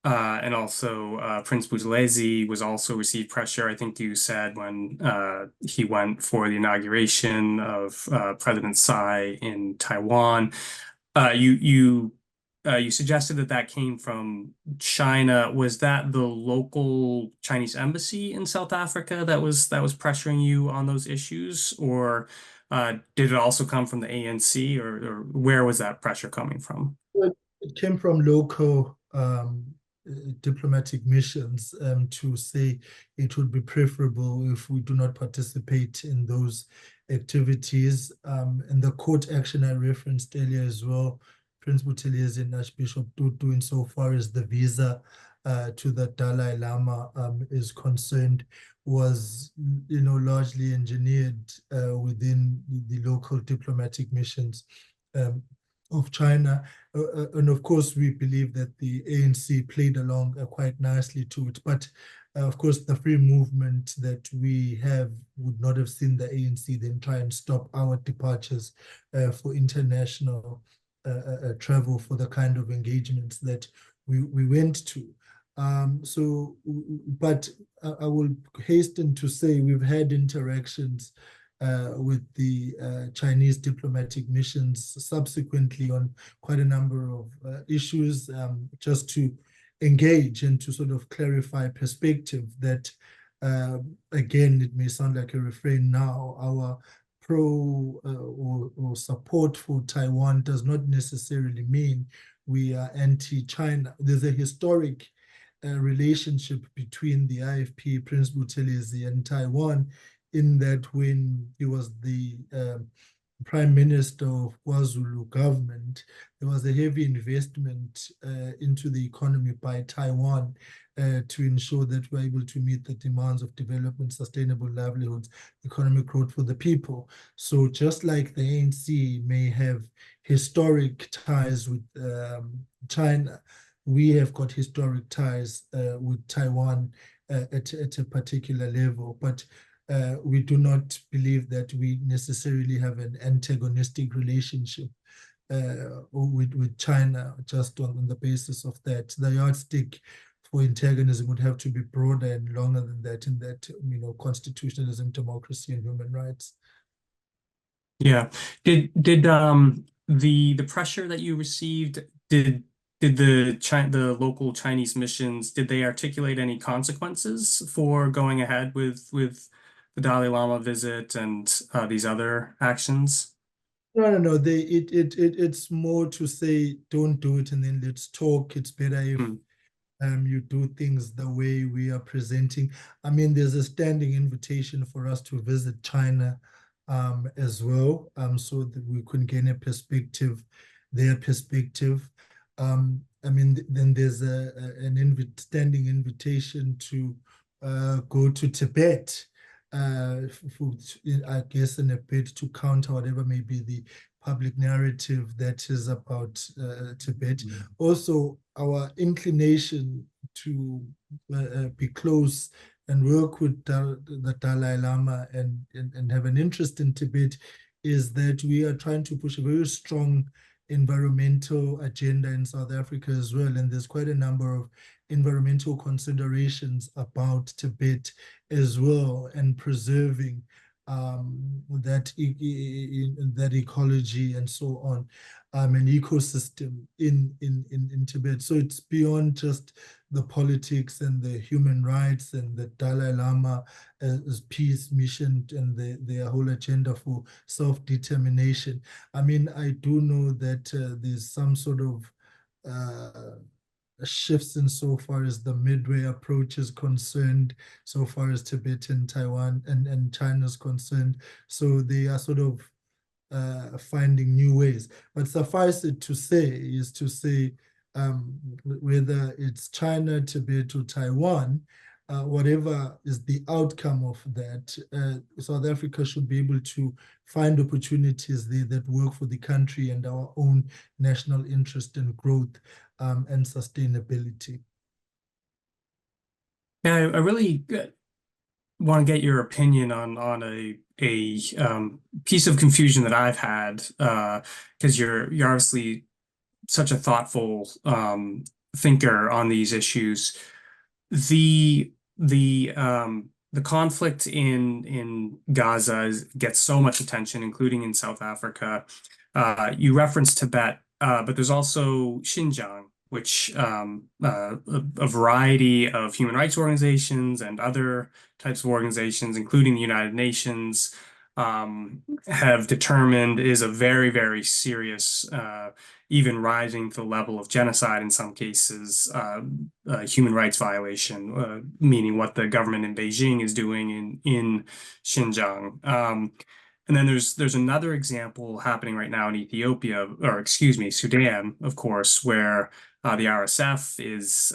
A: And also Prince Buthelezi was also received pressure, I think you said, when he went for the inauguration of President Tsai in Taiwan. You suggested that that came from China. Was that the local Chinese embassy in South Africa that was pressuring you on those issues, or did it also come from the ANC, or where was that pressure coming from?
B: It came from local diplomatic missions to say it would be preferable if we do not participate in those activities. And the court action I referenced earlier as well, Prince Buthelezi and Archbishop Tutu, insofar as the visa to the Dalai Lama is concerned, was largely engineered within the local diplomatic missions of China. And of course, we believe that the ANC played along quite nicely to it. But of course, the free movement that we have would not have seen the ANC then try and stop our departures for international travel for the kind of engagements that we went to. But I will hasten to say we've had interactions with the Chinese diplomatic missions subsequently on quite a number of issues, just to engage and to sort of clarify perspective that, again, it may sound like a refrain now, our or support for Taiwan does not necessarily mean we are anti-China. There's a historic relationship between the IFP, Prince Buthelezi, and Taiwan, in that when he was the Prime Minister of KwaZulu government, there was a heavy investment into the economy by Taiwan to ensure that we're able to meet the demands of development, sustainable livelihoods, economic growth for the people. So just like the ANC may have historic ties with China, we have got historic ties with Taiwan at a particular level. But we do not believe that we necessarily have an antagonistic relationship with China just on the basis of that. The yardstick for antagonism would have to be broader and longer than that, in that, constitutionalism, democracy, and human rights.
A: Yeah. Did the pressure that you received, did the local Chinese missions, did they articulate any consequences for going ahead with the Dalai Lama visit and these other actions?
B: No. It's more to say, don't do it and then let's talk. It's better if you do things the way we are presenting. I mean, there's a standing invitation for us to visit China as well, so that we can gain a perspective, their perspective. I mean, then there's an standing invitation to go to Tibet, I guess in a bid to counter whatever may be the public narrative that is about Tibet. Also, our inclination to be close and work with the Dalai Lama and have an interest in Tibet is that we are trying to push a very strong environmental agenda in South Africa as well, and there's quite a number of environmental considerations about Tibet as well, and preserving that ecology and so on, an ecosystem in Tibet. So it's beyond just the politics and the human rights and the Dalai Lama as peace mission and their whole agenda for self-determination. I mean, I do know that there's some sort of shifts in so far as the Midway approach is concerned, so far as Tibet and Taiwan and China is concerned. So they are sort of finding new ways. But suffice it to say, whether it's China, Tibet, or Taiwan, whatever is the outcome of that, South Africa should be able to find opportunities there that work for the country and our own national interest and growth and sustainability.
A: Yeah, I really want to get your opinion on a piece of confusion that I've had, because you're obviously such a thoughtful thinker on these issues. The conflict in Gaza gets so much attention, including in South Africa. You referenced Tibet, but there's also Xinjiang, which a variety of human rights organizations and other types of organizations, including the United Nations, have determined is a very, very serious, even rising to the level of genocide in some cases, human rights violation, meaning what the government in Beijing is doing in Xinjiang. And then there's another example happening right now in Ethiopia, or excuse me, Sudan, of course, where the RSF is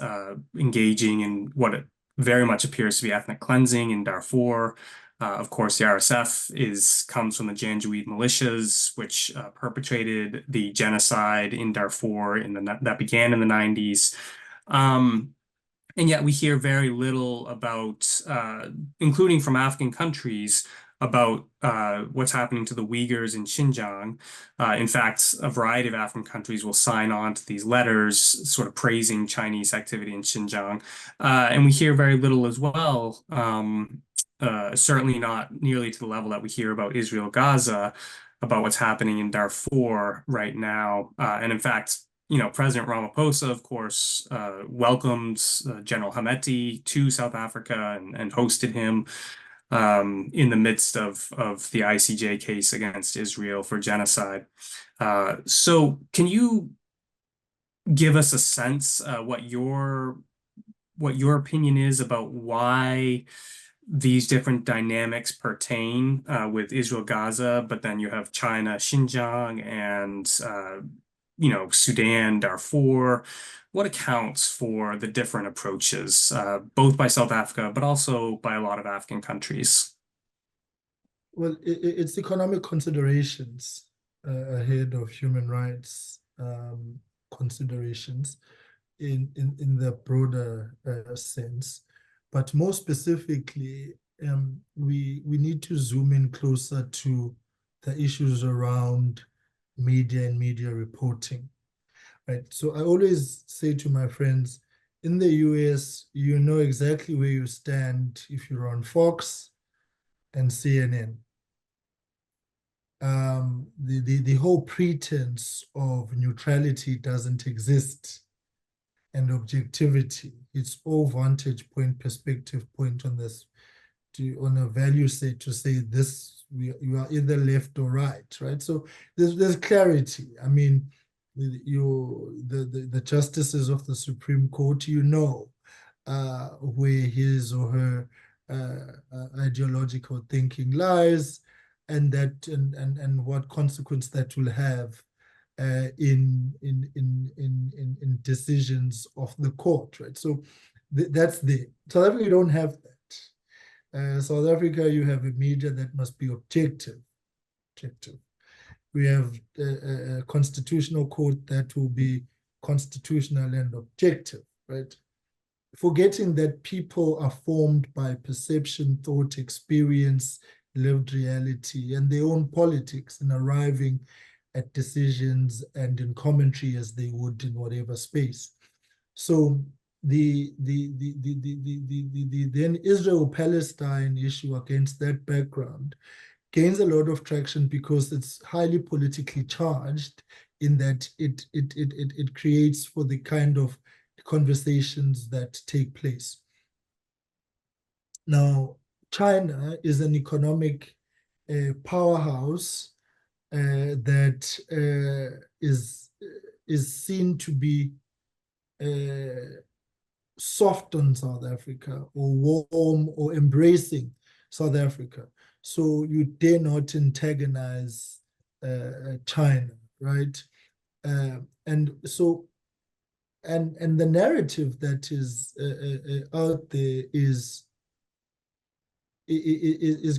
A: engaging in what it very much appears to be ethnic cleansing in Darfur. Of course, the RSF comes from the Janjaweed militias, which perpetrated the genocide in Darfur that began in the 90s. And yet we hear very little about, including from African countries, about what's happening to the Uyghurs in Xinjiang. In fact, a variety of African countries will sign on to these letters sort of praising Chinese activity in Xinjiang. And we hear very little as well, certainly not nearly to the level that we hear about Israel-Gaza, about what's happening in Darfur right now. And in fact, President Ramaphosa, of course, welcomed General Hameti to South Africa and hosted him in the midst of the ICJ case against Israel for genocide. So can you give us a sense what your opinion is about why these different dynamics pertain with Israel-Gaza, but then you have China, Xinjiang, and Sudan, Darfur? What accounts for the different approaches, both by South Africa, but also by a lot of African countries?
B: Well, it's economic considerations ahead of human rights considerations in the broader sense. But more specifically, we need to zoom in closer to the issues around media and media reporting. Right. So I always say to my friends, in the US, you know exactly where you stand if you're on Fox and CNN. The whole pretense of neutrality doesn't exist, and objectivity. It's all vantage point, perspective point on this, on a value set to say this, you are either left or right, right? So there's clarity. I mean, the justices of the Supreme Court, where his or her ideological thinking lies, and what consequence that will have in decisions of the court, right? So that's the South Africa. You don't have that. South Africa, you have a media that must be objective. We have a constitutional court that will be constitutional and objective, right? Forgetting that people are formed by perception, thought, experience, lived reality, and their own politics in arriving at decisions and in commentary as they would in whatever space. So the then Israel-Palestine issue against that background gains a lot of traction because it's highly politically charged in that it creates for the kind of conversations that take place. Now, China is an economic powerhouse that is seen to be soft on South Africa or warm or embracing South Africa. So you dare not antagonize China, right? And so, and the narrative that is out there is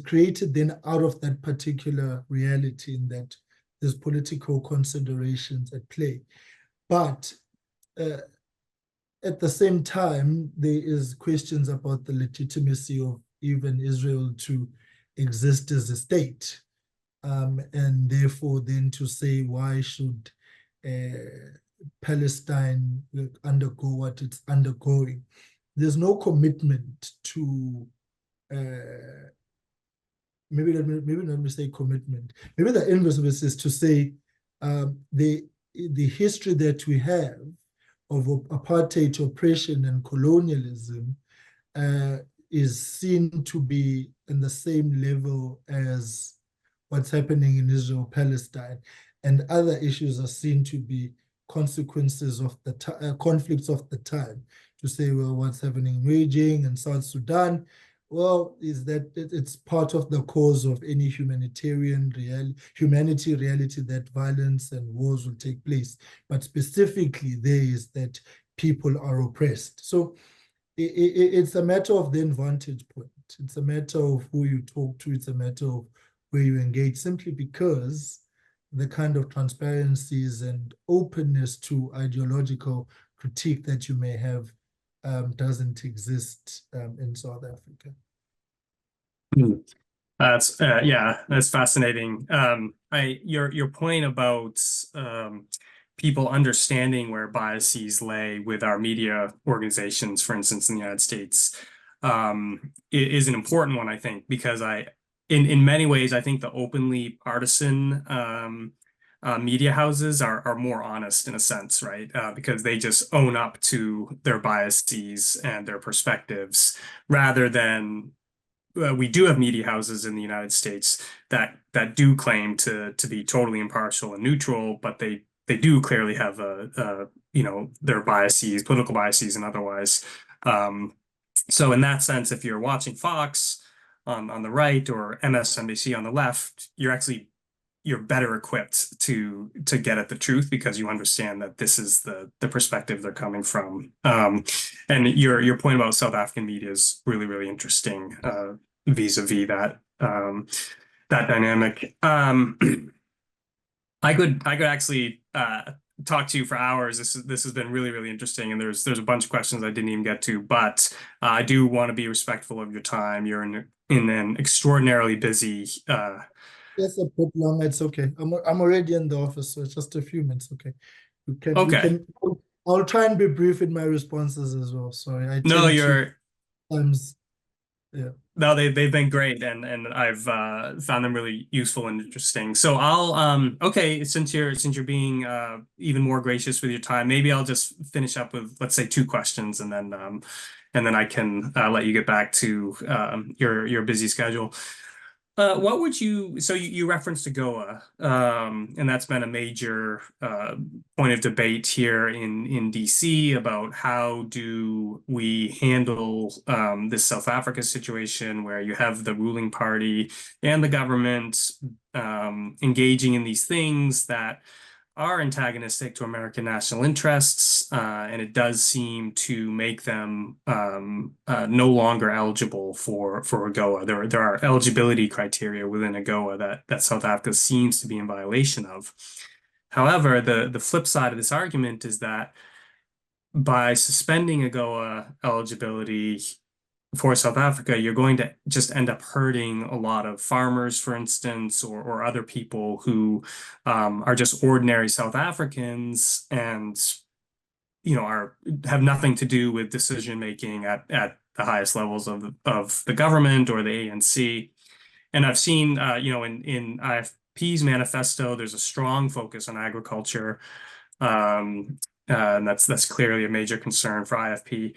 B: created then out of that particular reality, in that there's political considerations at play. But at the same time, there is questions about the legitimacy of even Israel to exist as a state. And therefore then to say, why should Palestine undergo what it's undergoing? There's no commitment to maybe let me say commitment. Maybe the inverse of this is to say the history that we have of apartheid, oppression, and colonialism is seen to be in the same level as what's happening in Israel, Palestine, and other issues are seen to be consequences of the conflicts of the time. To say, well, what's happening in Beijing and South Sudan, well, is that it's part of the cause of any humanitarian reality that violence and wars will take place. But specifically, there is that people are oppressed. So it's a matter of the vantage point. It's a matter of who you talk to. It's a matter of where you engage, simply because the kind of transparencies and openness to ideological critique that you may have doesn't exist in South Africa.
A: That's yeah, that's fascinating. Your point about people understanding where biases lay with our media organizations, for instance, in the United States, is an important one, I think, because in many ways, I think the openly partisan media houses are more honest in a sense, right? Because they just own up to their biases and their perspectives, rather than we do have media houses in the United States that do claim to be totally impartial and neutral, but they do clearly have their biases, political biases, and otherwise. So in that sense, if you're watching Fox on the right or MSNBC on the left, you're better equipped to get at the truth, because you understand that this is the perspective they're coming from. And your point about South African media is really, really interesting vis-a-vis that dynamic. I could actually talk to you for hours. This has been really, really interesting, and there's a bunch of questions I didn't even get to, but I do want to be respectful of your time. You're in an extraordinarily busy
B: It's a bit long. It's okay. I'm already in the office, so it's just a few minutes. Okay.
A: Okay.
B: I'll try and be brief in my responses as well. Sorry. I
A: No,
B: tend
A: you're
B: to times, yeah.
A: No, they've been great, and I've found them really useful and interesting. So I'll okay, since you're being even more gracious with your time, maybe I'll just finish up with, let's say, two questions, and then I can let you get back to your busy schedule. What would so you referenced AGOA, and that's been a major point of debate here in DC about how do we handle this South Africa situation where you have the ruling party and the government engaging in these things that are antagonistic to American national interests, and it does seem to make them no longer eligible for AGOA. There are eligibility criteria within AGOA that South Africa seems to be in violation of. However, the flip side of this argument is that by suspending AGOA eligibility for South Africa, you're going to just end up hurting a lot of farmers, for instance, or other people who are just ordinary South Africans and are have nothing to do with decision making at the highest levels of the government or the ANC. And I've seen, in IFP's manifesto, there's a strong focus on agriculture, and that's clearly a major concern for IFP.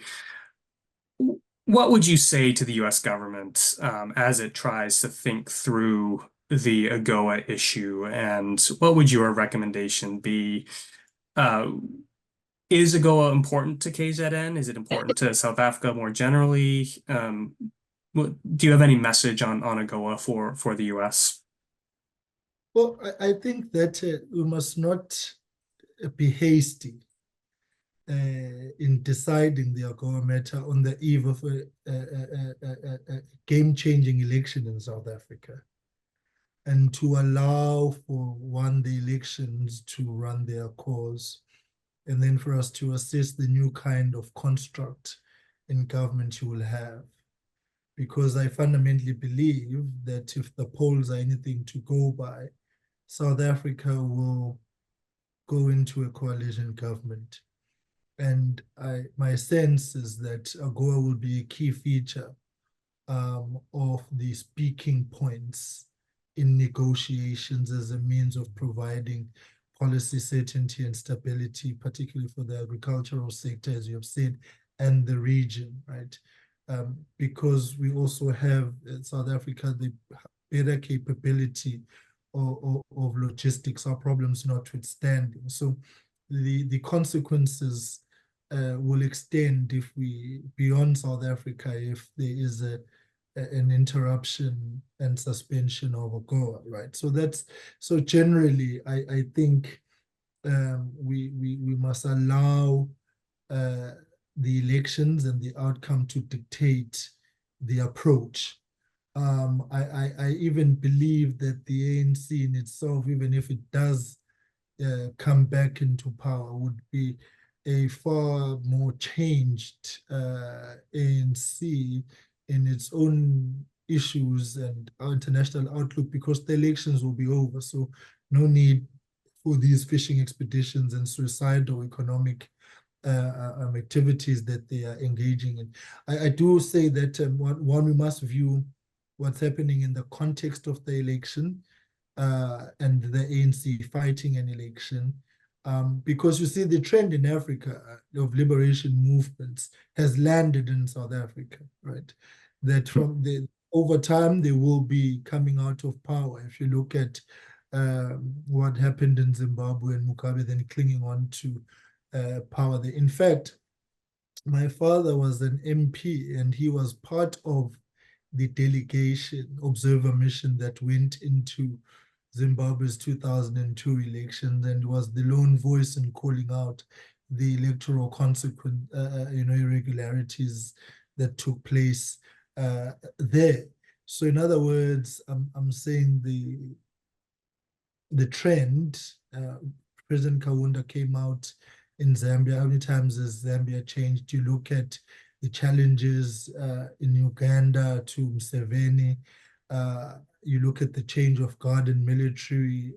A: What would you say to the U.S. government as it tries to think through the AGOA issue, and what would your recommendation be? Uh, is AGOA important to KZN? Is it important to South Africa more generally? Do you have any message on AGOA for the US?
B: Well, I think that we must not be hasty in deciding the AGOA matter on the eve of a game-changing election in South Africa, and to allow for the elections to run their course, and then for us to assess the new kind of construct in government you will have. Because I fundamentally believe that if the polls are anything to go by, South Africa will go into a coalition government. And my sense is that AGOA will be a key feature of the speaking points in negotiations as a means of providing policy certainty and stability, particularly for the agricultural sector, as you have said, and the region, right? Because we also have in South Africa the better capability of logistics, our problems notwithstanding. So the consequences will extend if we, beyond South Africa, if there is an interruption and suspension of AGOA, right? So generally, I think we must allow the elections and the outcome to dictate the approach. I even believe that the ANC in itself, even if it does come back into power, would be a far more changed ANC in its own issues and our international outlook, because the elections will be over. So no need for these fishing expeditions and suicidal economic activities that they are engaging in. I do say that one, we must view what's happening in the context of the election and the ANC fighting an election, because you see the trend in Africa of liberation movements has landed in South Africa, right? That from the over time they will be coming out of power. If you look at what happened in Zimbabwe and Mugabe then clinging on to power there. In fact, my father was an MP and he was part of the delegation observer mission that went into Zimbabwe's 2002 elections and was the lone voice in calling out the electoral consequence, irregularities that took place there. So in other words, I'm saying the trend, President Kaunda came out in Zambia. How many times has Zambia changed? You look at the challenges in Uganda to Meservey. You look at the change of guard and military,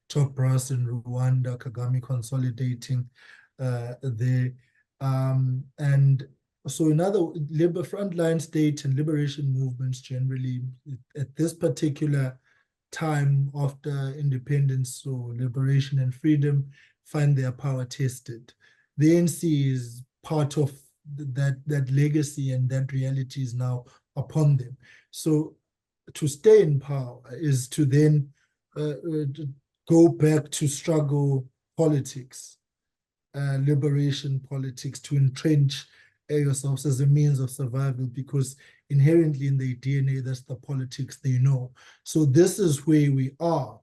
B: top brass in Rwanda, Kagame consolidating there. And so another frontline state and liberation movements generally at this particular time after independence or liberation and freedom find their power tested. The ANC is part of that legacy, and that reality is now upon them. So to stay in power is to then go back to struggle politics, liberation politics, to entrench yourselves as a means of survival, because inherently in their DNA, that's the politics they know. So this is where we are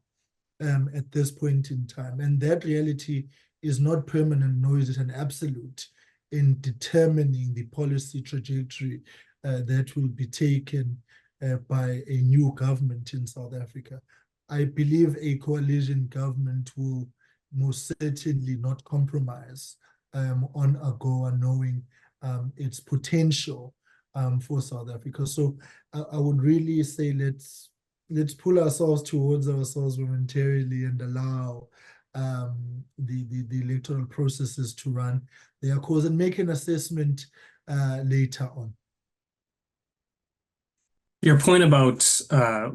B: at this point in time. And that reality is not permanent, nor is it an absolute in determining the policy trajectory that will be taken by a new government in South Africa. I believe a coalition government will most certainly not compromise on AGOA, knowing its potential for South Africa. So I would really say let's pull ourselves towards ourselves momentarily and allow the electoral processes to run their course and make an assessment later on.
A: Your point about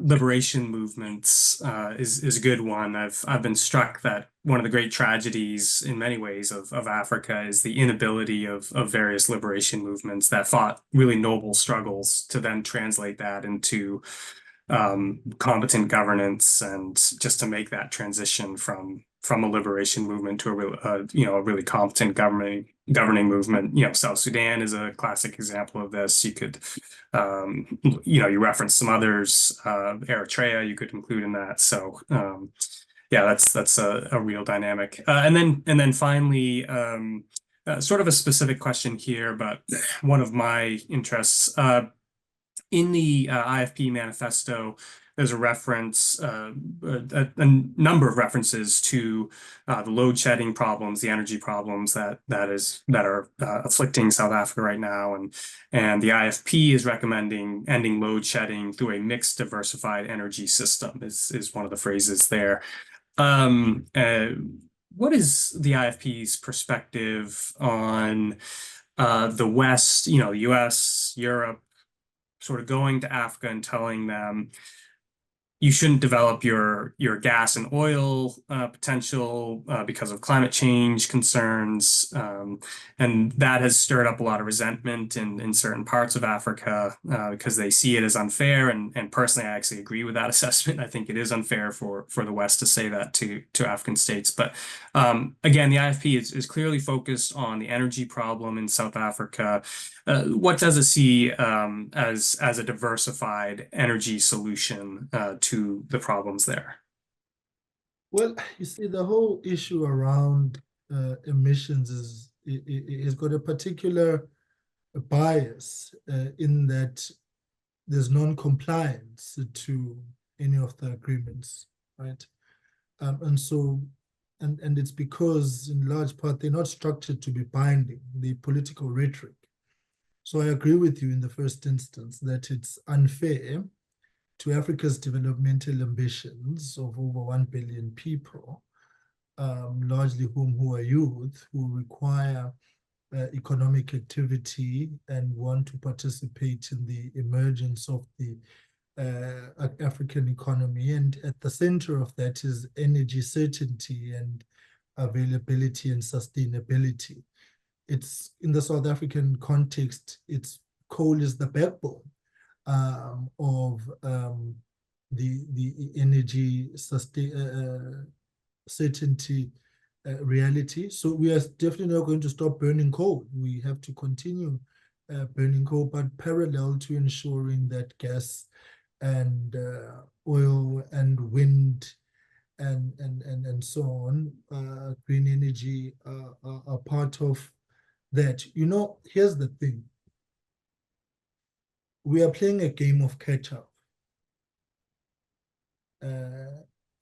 A: liberation movements is a good one. I've been struck that one of the great tragedies in many ways of Africa is the inability of various liberation movements that fought really noble struggles to then translate that into competent governance and just to make that transition from a liberation movement to a really competent governing movement. South Sudan is a classic example of this. You could you reference some others, Eritrea you could include in that. So yeah, that's a real dynamic. And then finally, sort of a specific question here, but one of my interests. In the IFP manifesto, there's a reference, a number of references to the load shedding problems, the energy problems that are afflicting South Africa right now, and the IFP is recommending ending load shedding through a mixed, diversified energy system. Is one of the phrases there. What is the IFP's perspective on the West, the US, Europe, sort of going to Africa and telling them you shouldn't develop your gas and oil potential because of climate change concerns, and that has stirred up a lot of resentment in certain parts of Africa because they see it as unfair. And personally, I actually agree with that assessment. I think it is unfair for the West to say that to African states. But again, the IFP is clearly focused on the energy problem in South Africa. What does it see as a diversified energy solution to the problems there?
B: Well, you see, the whole issue around emissions is got a particular bias in that there's non-compliance to any of the agreements, right? And so, and it's because in large part they're not structured to be binding, the political rhetoric. So I agree with you in the first instance that it's unfair to Africa's developmental ambitions of over 1 billion people, largely who are youth, who require economic activity and want to participate in the emergence of the African economy. And at the center of that is energy certainty and availability and sustainability. It's in the South African context, coal is the backbone of the energy certainty reality. So we are definitely not going to stop burning coal. We have to continue burning coal, but parallel to ensuring that gas and oil and wind and so on, green energy are part of that. Here's the thing. We are playing a game of catch-up.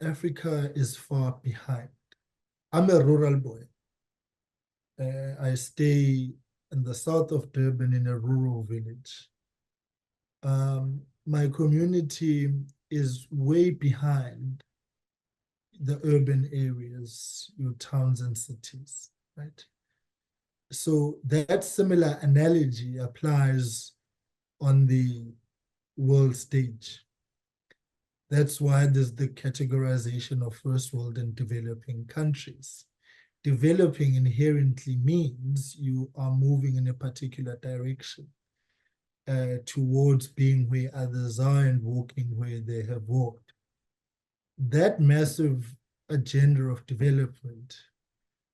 B: Africa is far behind. I'm a rural boy. I stay in the south of Durban in a rural village. My community is way behind the urban areas, your towns and cities, right? So that similar analogy applies on the world stage. That's why there's the categorization of first world and developing countries. Developing inherently means you are moving in a particular direction towards being where others are and walking where they have walked. That massive agenda of development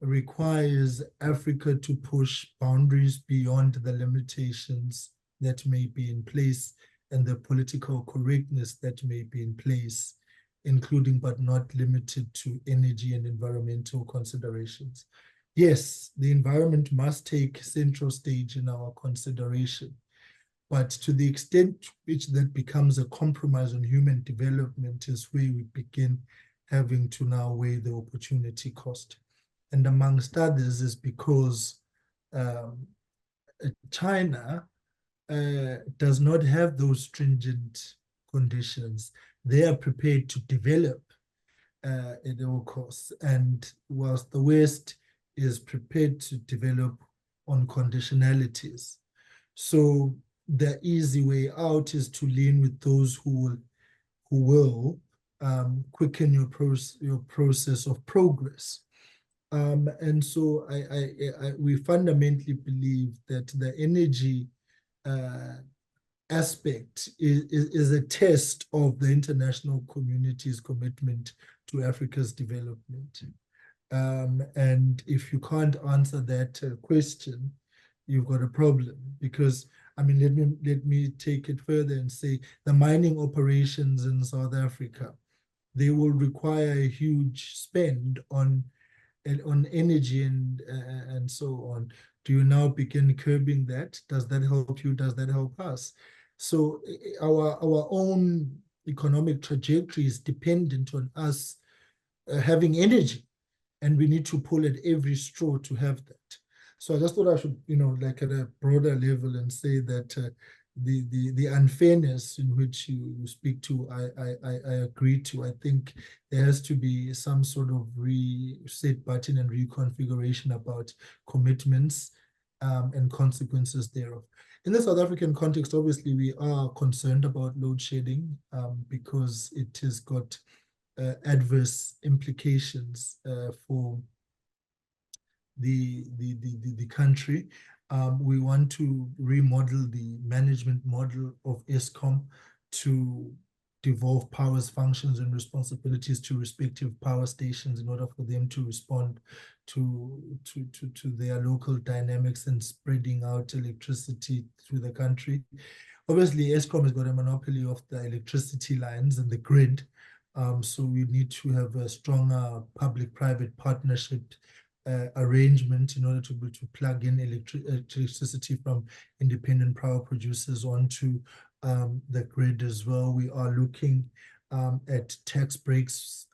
B: requires Africa to push boundaries beyond the limitations that may be in place and the political correctness that may be in place, including but not limited to energy and environmental considerations. Yes, the environment must take central stage in our consideration, but to the extent to which that becomes a compromise on human development is where we begin having to now weigh the opportunity cost. And amongst others is because China does not have those stringent conditions. They are prepared to develop at all costs. And whilst the West is prepared to develop on conditionalities. So the easy way out is to lean with those who will quicken your process of progress. And so we fundamentally believe that the energy aspect is a test of the international community's commitment to Africa's development. And if you can't answer that question, you've got a problem. Because, I mean, let me take it further and say the mining operations in South Africa, they will require a huge spend on energy and so on. Do you now begin curbing that? Does that help you? Does that help us? So our own economic trajectory is dependent on us having energy, and we need to pull at every straw to have that. So I just thought I should, like at a broader level, and say that the unfairness in which you speak to, I agree to. I think there has to be some sort of reset button and reconfiguration about commitments and consequences thereof. In the South African context, obviously, we are concerned about load shedding because it has got adverse implications for the country. We want to remodel the management model of Eskom to devolve powers, functions, and responsibilities to respective power stations in order for them to respond to their local dynamics and spreading out electricity through the country. Obviously, Eskom has got a monopoly of the electricity lines and the grid. So we need to have a stronger public-private partnership arrangement in order to be to plug in electricity from independent power producers onto the grid as well. We are looking at tax breaks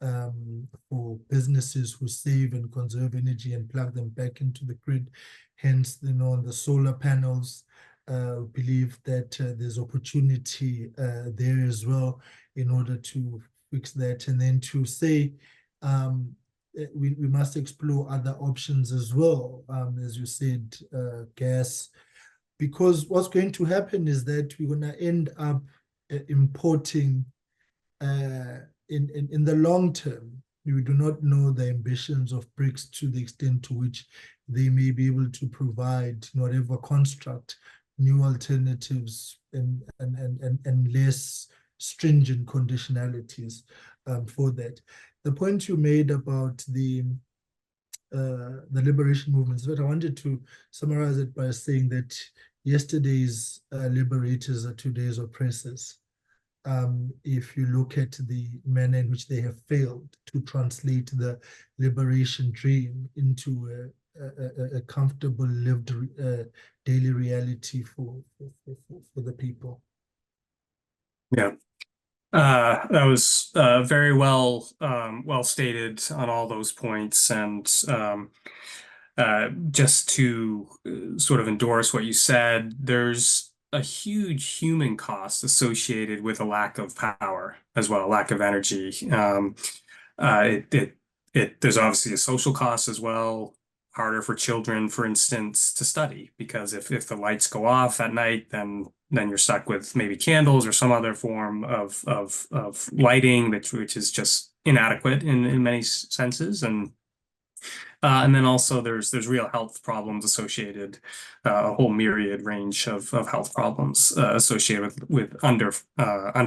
B: for businesses who save and conserve energy and plug them back into the grid. Hence, on the solar panels, believe that there's opportunity there as well in order to fix that. And then to say we must explore other options as well, as you said, gas, because what's going to happen is that we're going to end up importing in the long term. We do not know the ambitions of BRICS to the extent to which they may be able to provide, whatever construct, new alternatives and less stringent conditionalities for that. The point you made about the liberation movements, but I wanted to summarize it by saying that yesterday's liberators are today's oppressors. If you look at the manner in which they have failed to translate the liberation dream into a comfortable lived daily reality for the people.
A: Yeah. That was very well stated on all those points, and just to sort of endorse what you said, there's a huge human cost associated with a lack of power as well, a lack of energy. There's obviously a social cost as well. Harder for children, for instance, to study, because if the lights go off at night, then you're stuck with maybe candles or some other form of lighting which is just inadequate in many senses. And then also there's real health problems associated, a whole myriad range of health problems associated with under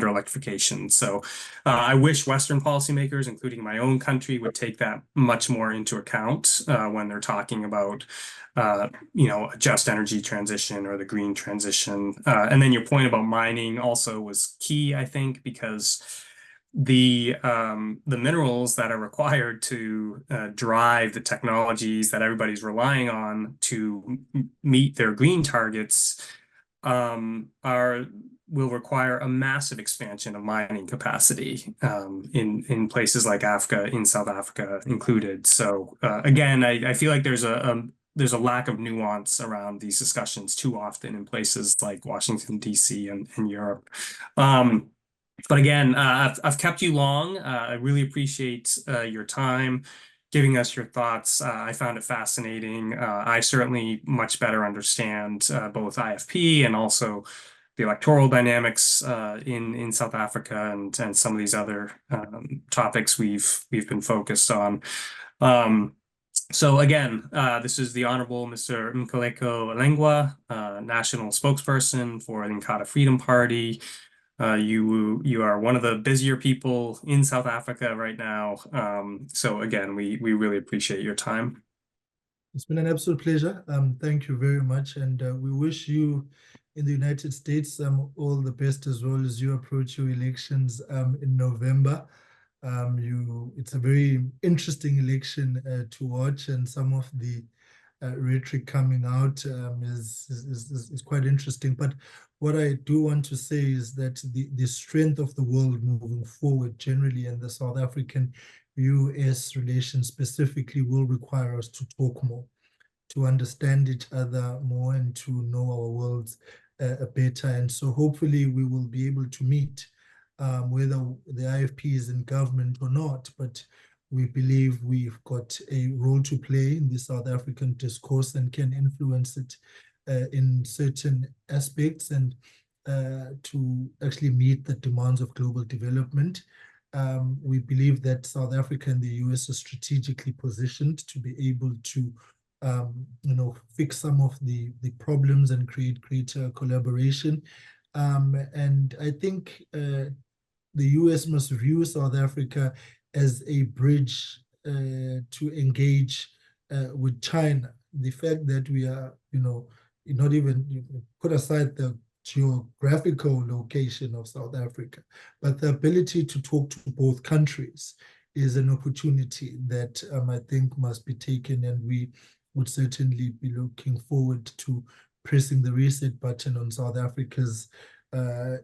A: electrification. So I wish Western policymakers, including my own country, would take that much more into account when they're talking about a just energy transition or the green transition. And then your point about mining also was key, I think, because the minerals that are required to drive the technologies that everybody's relying on to meet their green targets will require a massive expansion of mining capacity in places like Africa, in South Africa included. So again, I feel like there's a there's a lack of nuance around these discussions too often in places like Washington, D.C. and Europe. But again, I've kept you long. I really appreciate your time, giving us your thoughts. I found it fascinating. I certainly much better understand both IFP and also the electoral dynamics in South Africa and some of these other topics we've been focused on. So again, this is the Honorable Mr. Mkhuleko Hlengwa, National Spokesperson for the Inkatha Freedom Party. You are one of the busier people in South Africa right now. So again, we really appreciate your time.
B: It's been an absolute pleasure. Thank you very much. And we wish you in the United States all the best as well as you approach your elections in November. It's a very interesting election to watch, and some of the rhetoric coming out is quite interesting. But what I do want to say is that the strength of the world moving forward generally, and the South African-US relations specifically, will require us to talk more, to understand each other more, and to know our worlds better. And so hopefully we will be able to meet, whether the IFP is in government or not, but we believe we've got a role to play in the South African discourse and can influence it in certain aspects, and to actually meet the demands of global development. We believe that South Africa and the US are strategically positioned to be able to fix some of the problems and create greater collaboration. And I think the US must view South Africa as a bridge to engage with China. The fact that we are, not even put aside the geographical location of South Africa, but the ability to talk to both countries is an opportunity that I think must be taken, and we would certainly be looking forward to pressing the reset button on South Africa's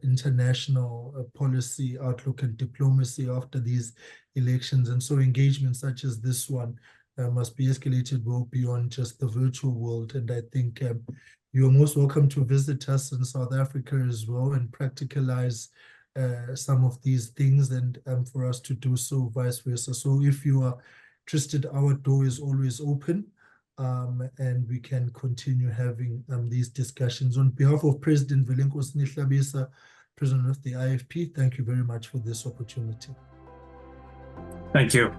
B: international policy outlook and diplomacy after these elections. And so engagement such as this one must be escalated well beyond just the virtual world. And I think you are most welcome to visit us in South Africa as well and practicalize some of these things, and for us to do so vice versa. So if you are interested, our door is always open. And we can continue having these discussions. On behalf of President Vulenkos Nihlabisa, President of the IFP, thank you very much for this opportunity.
A: Thank you.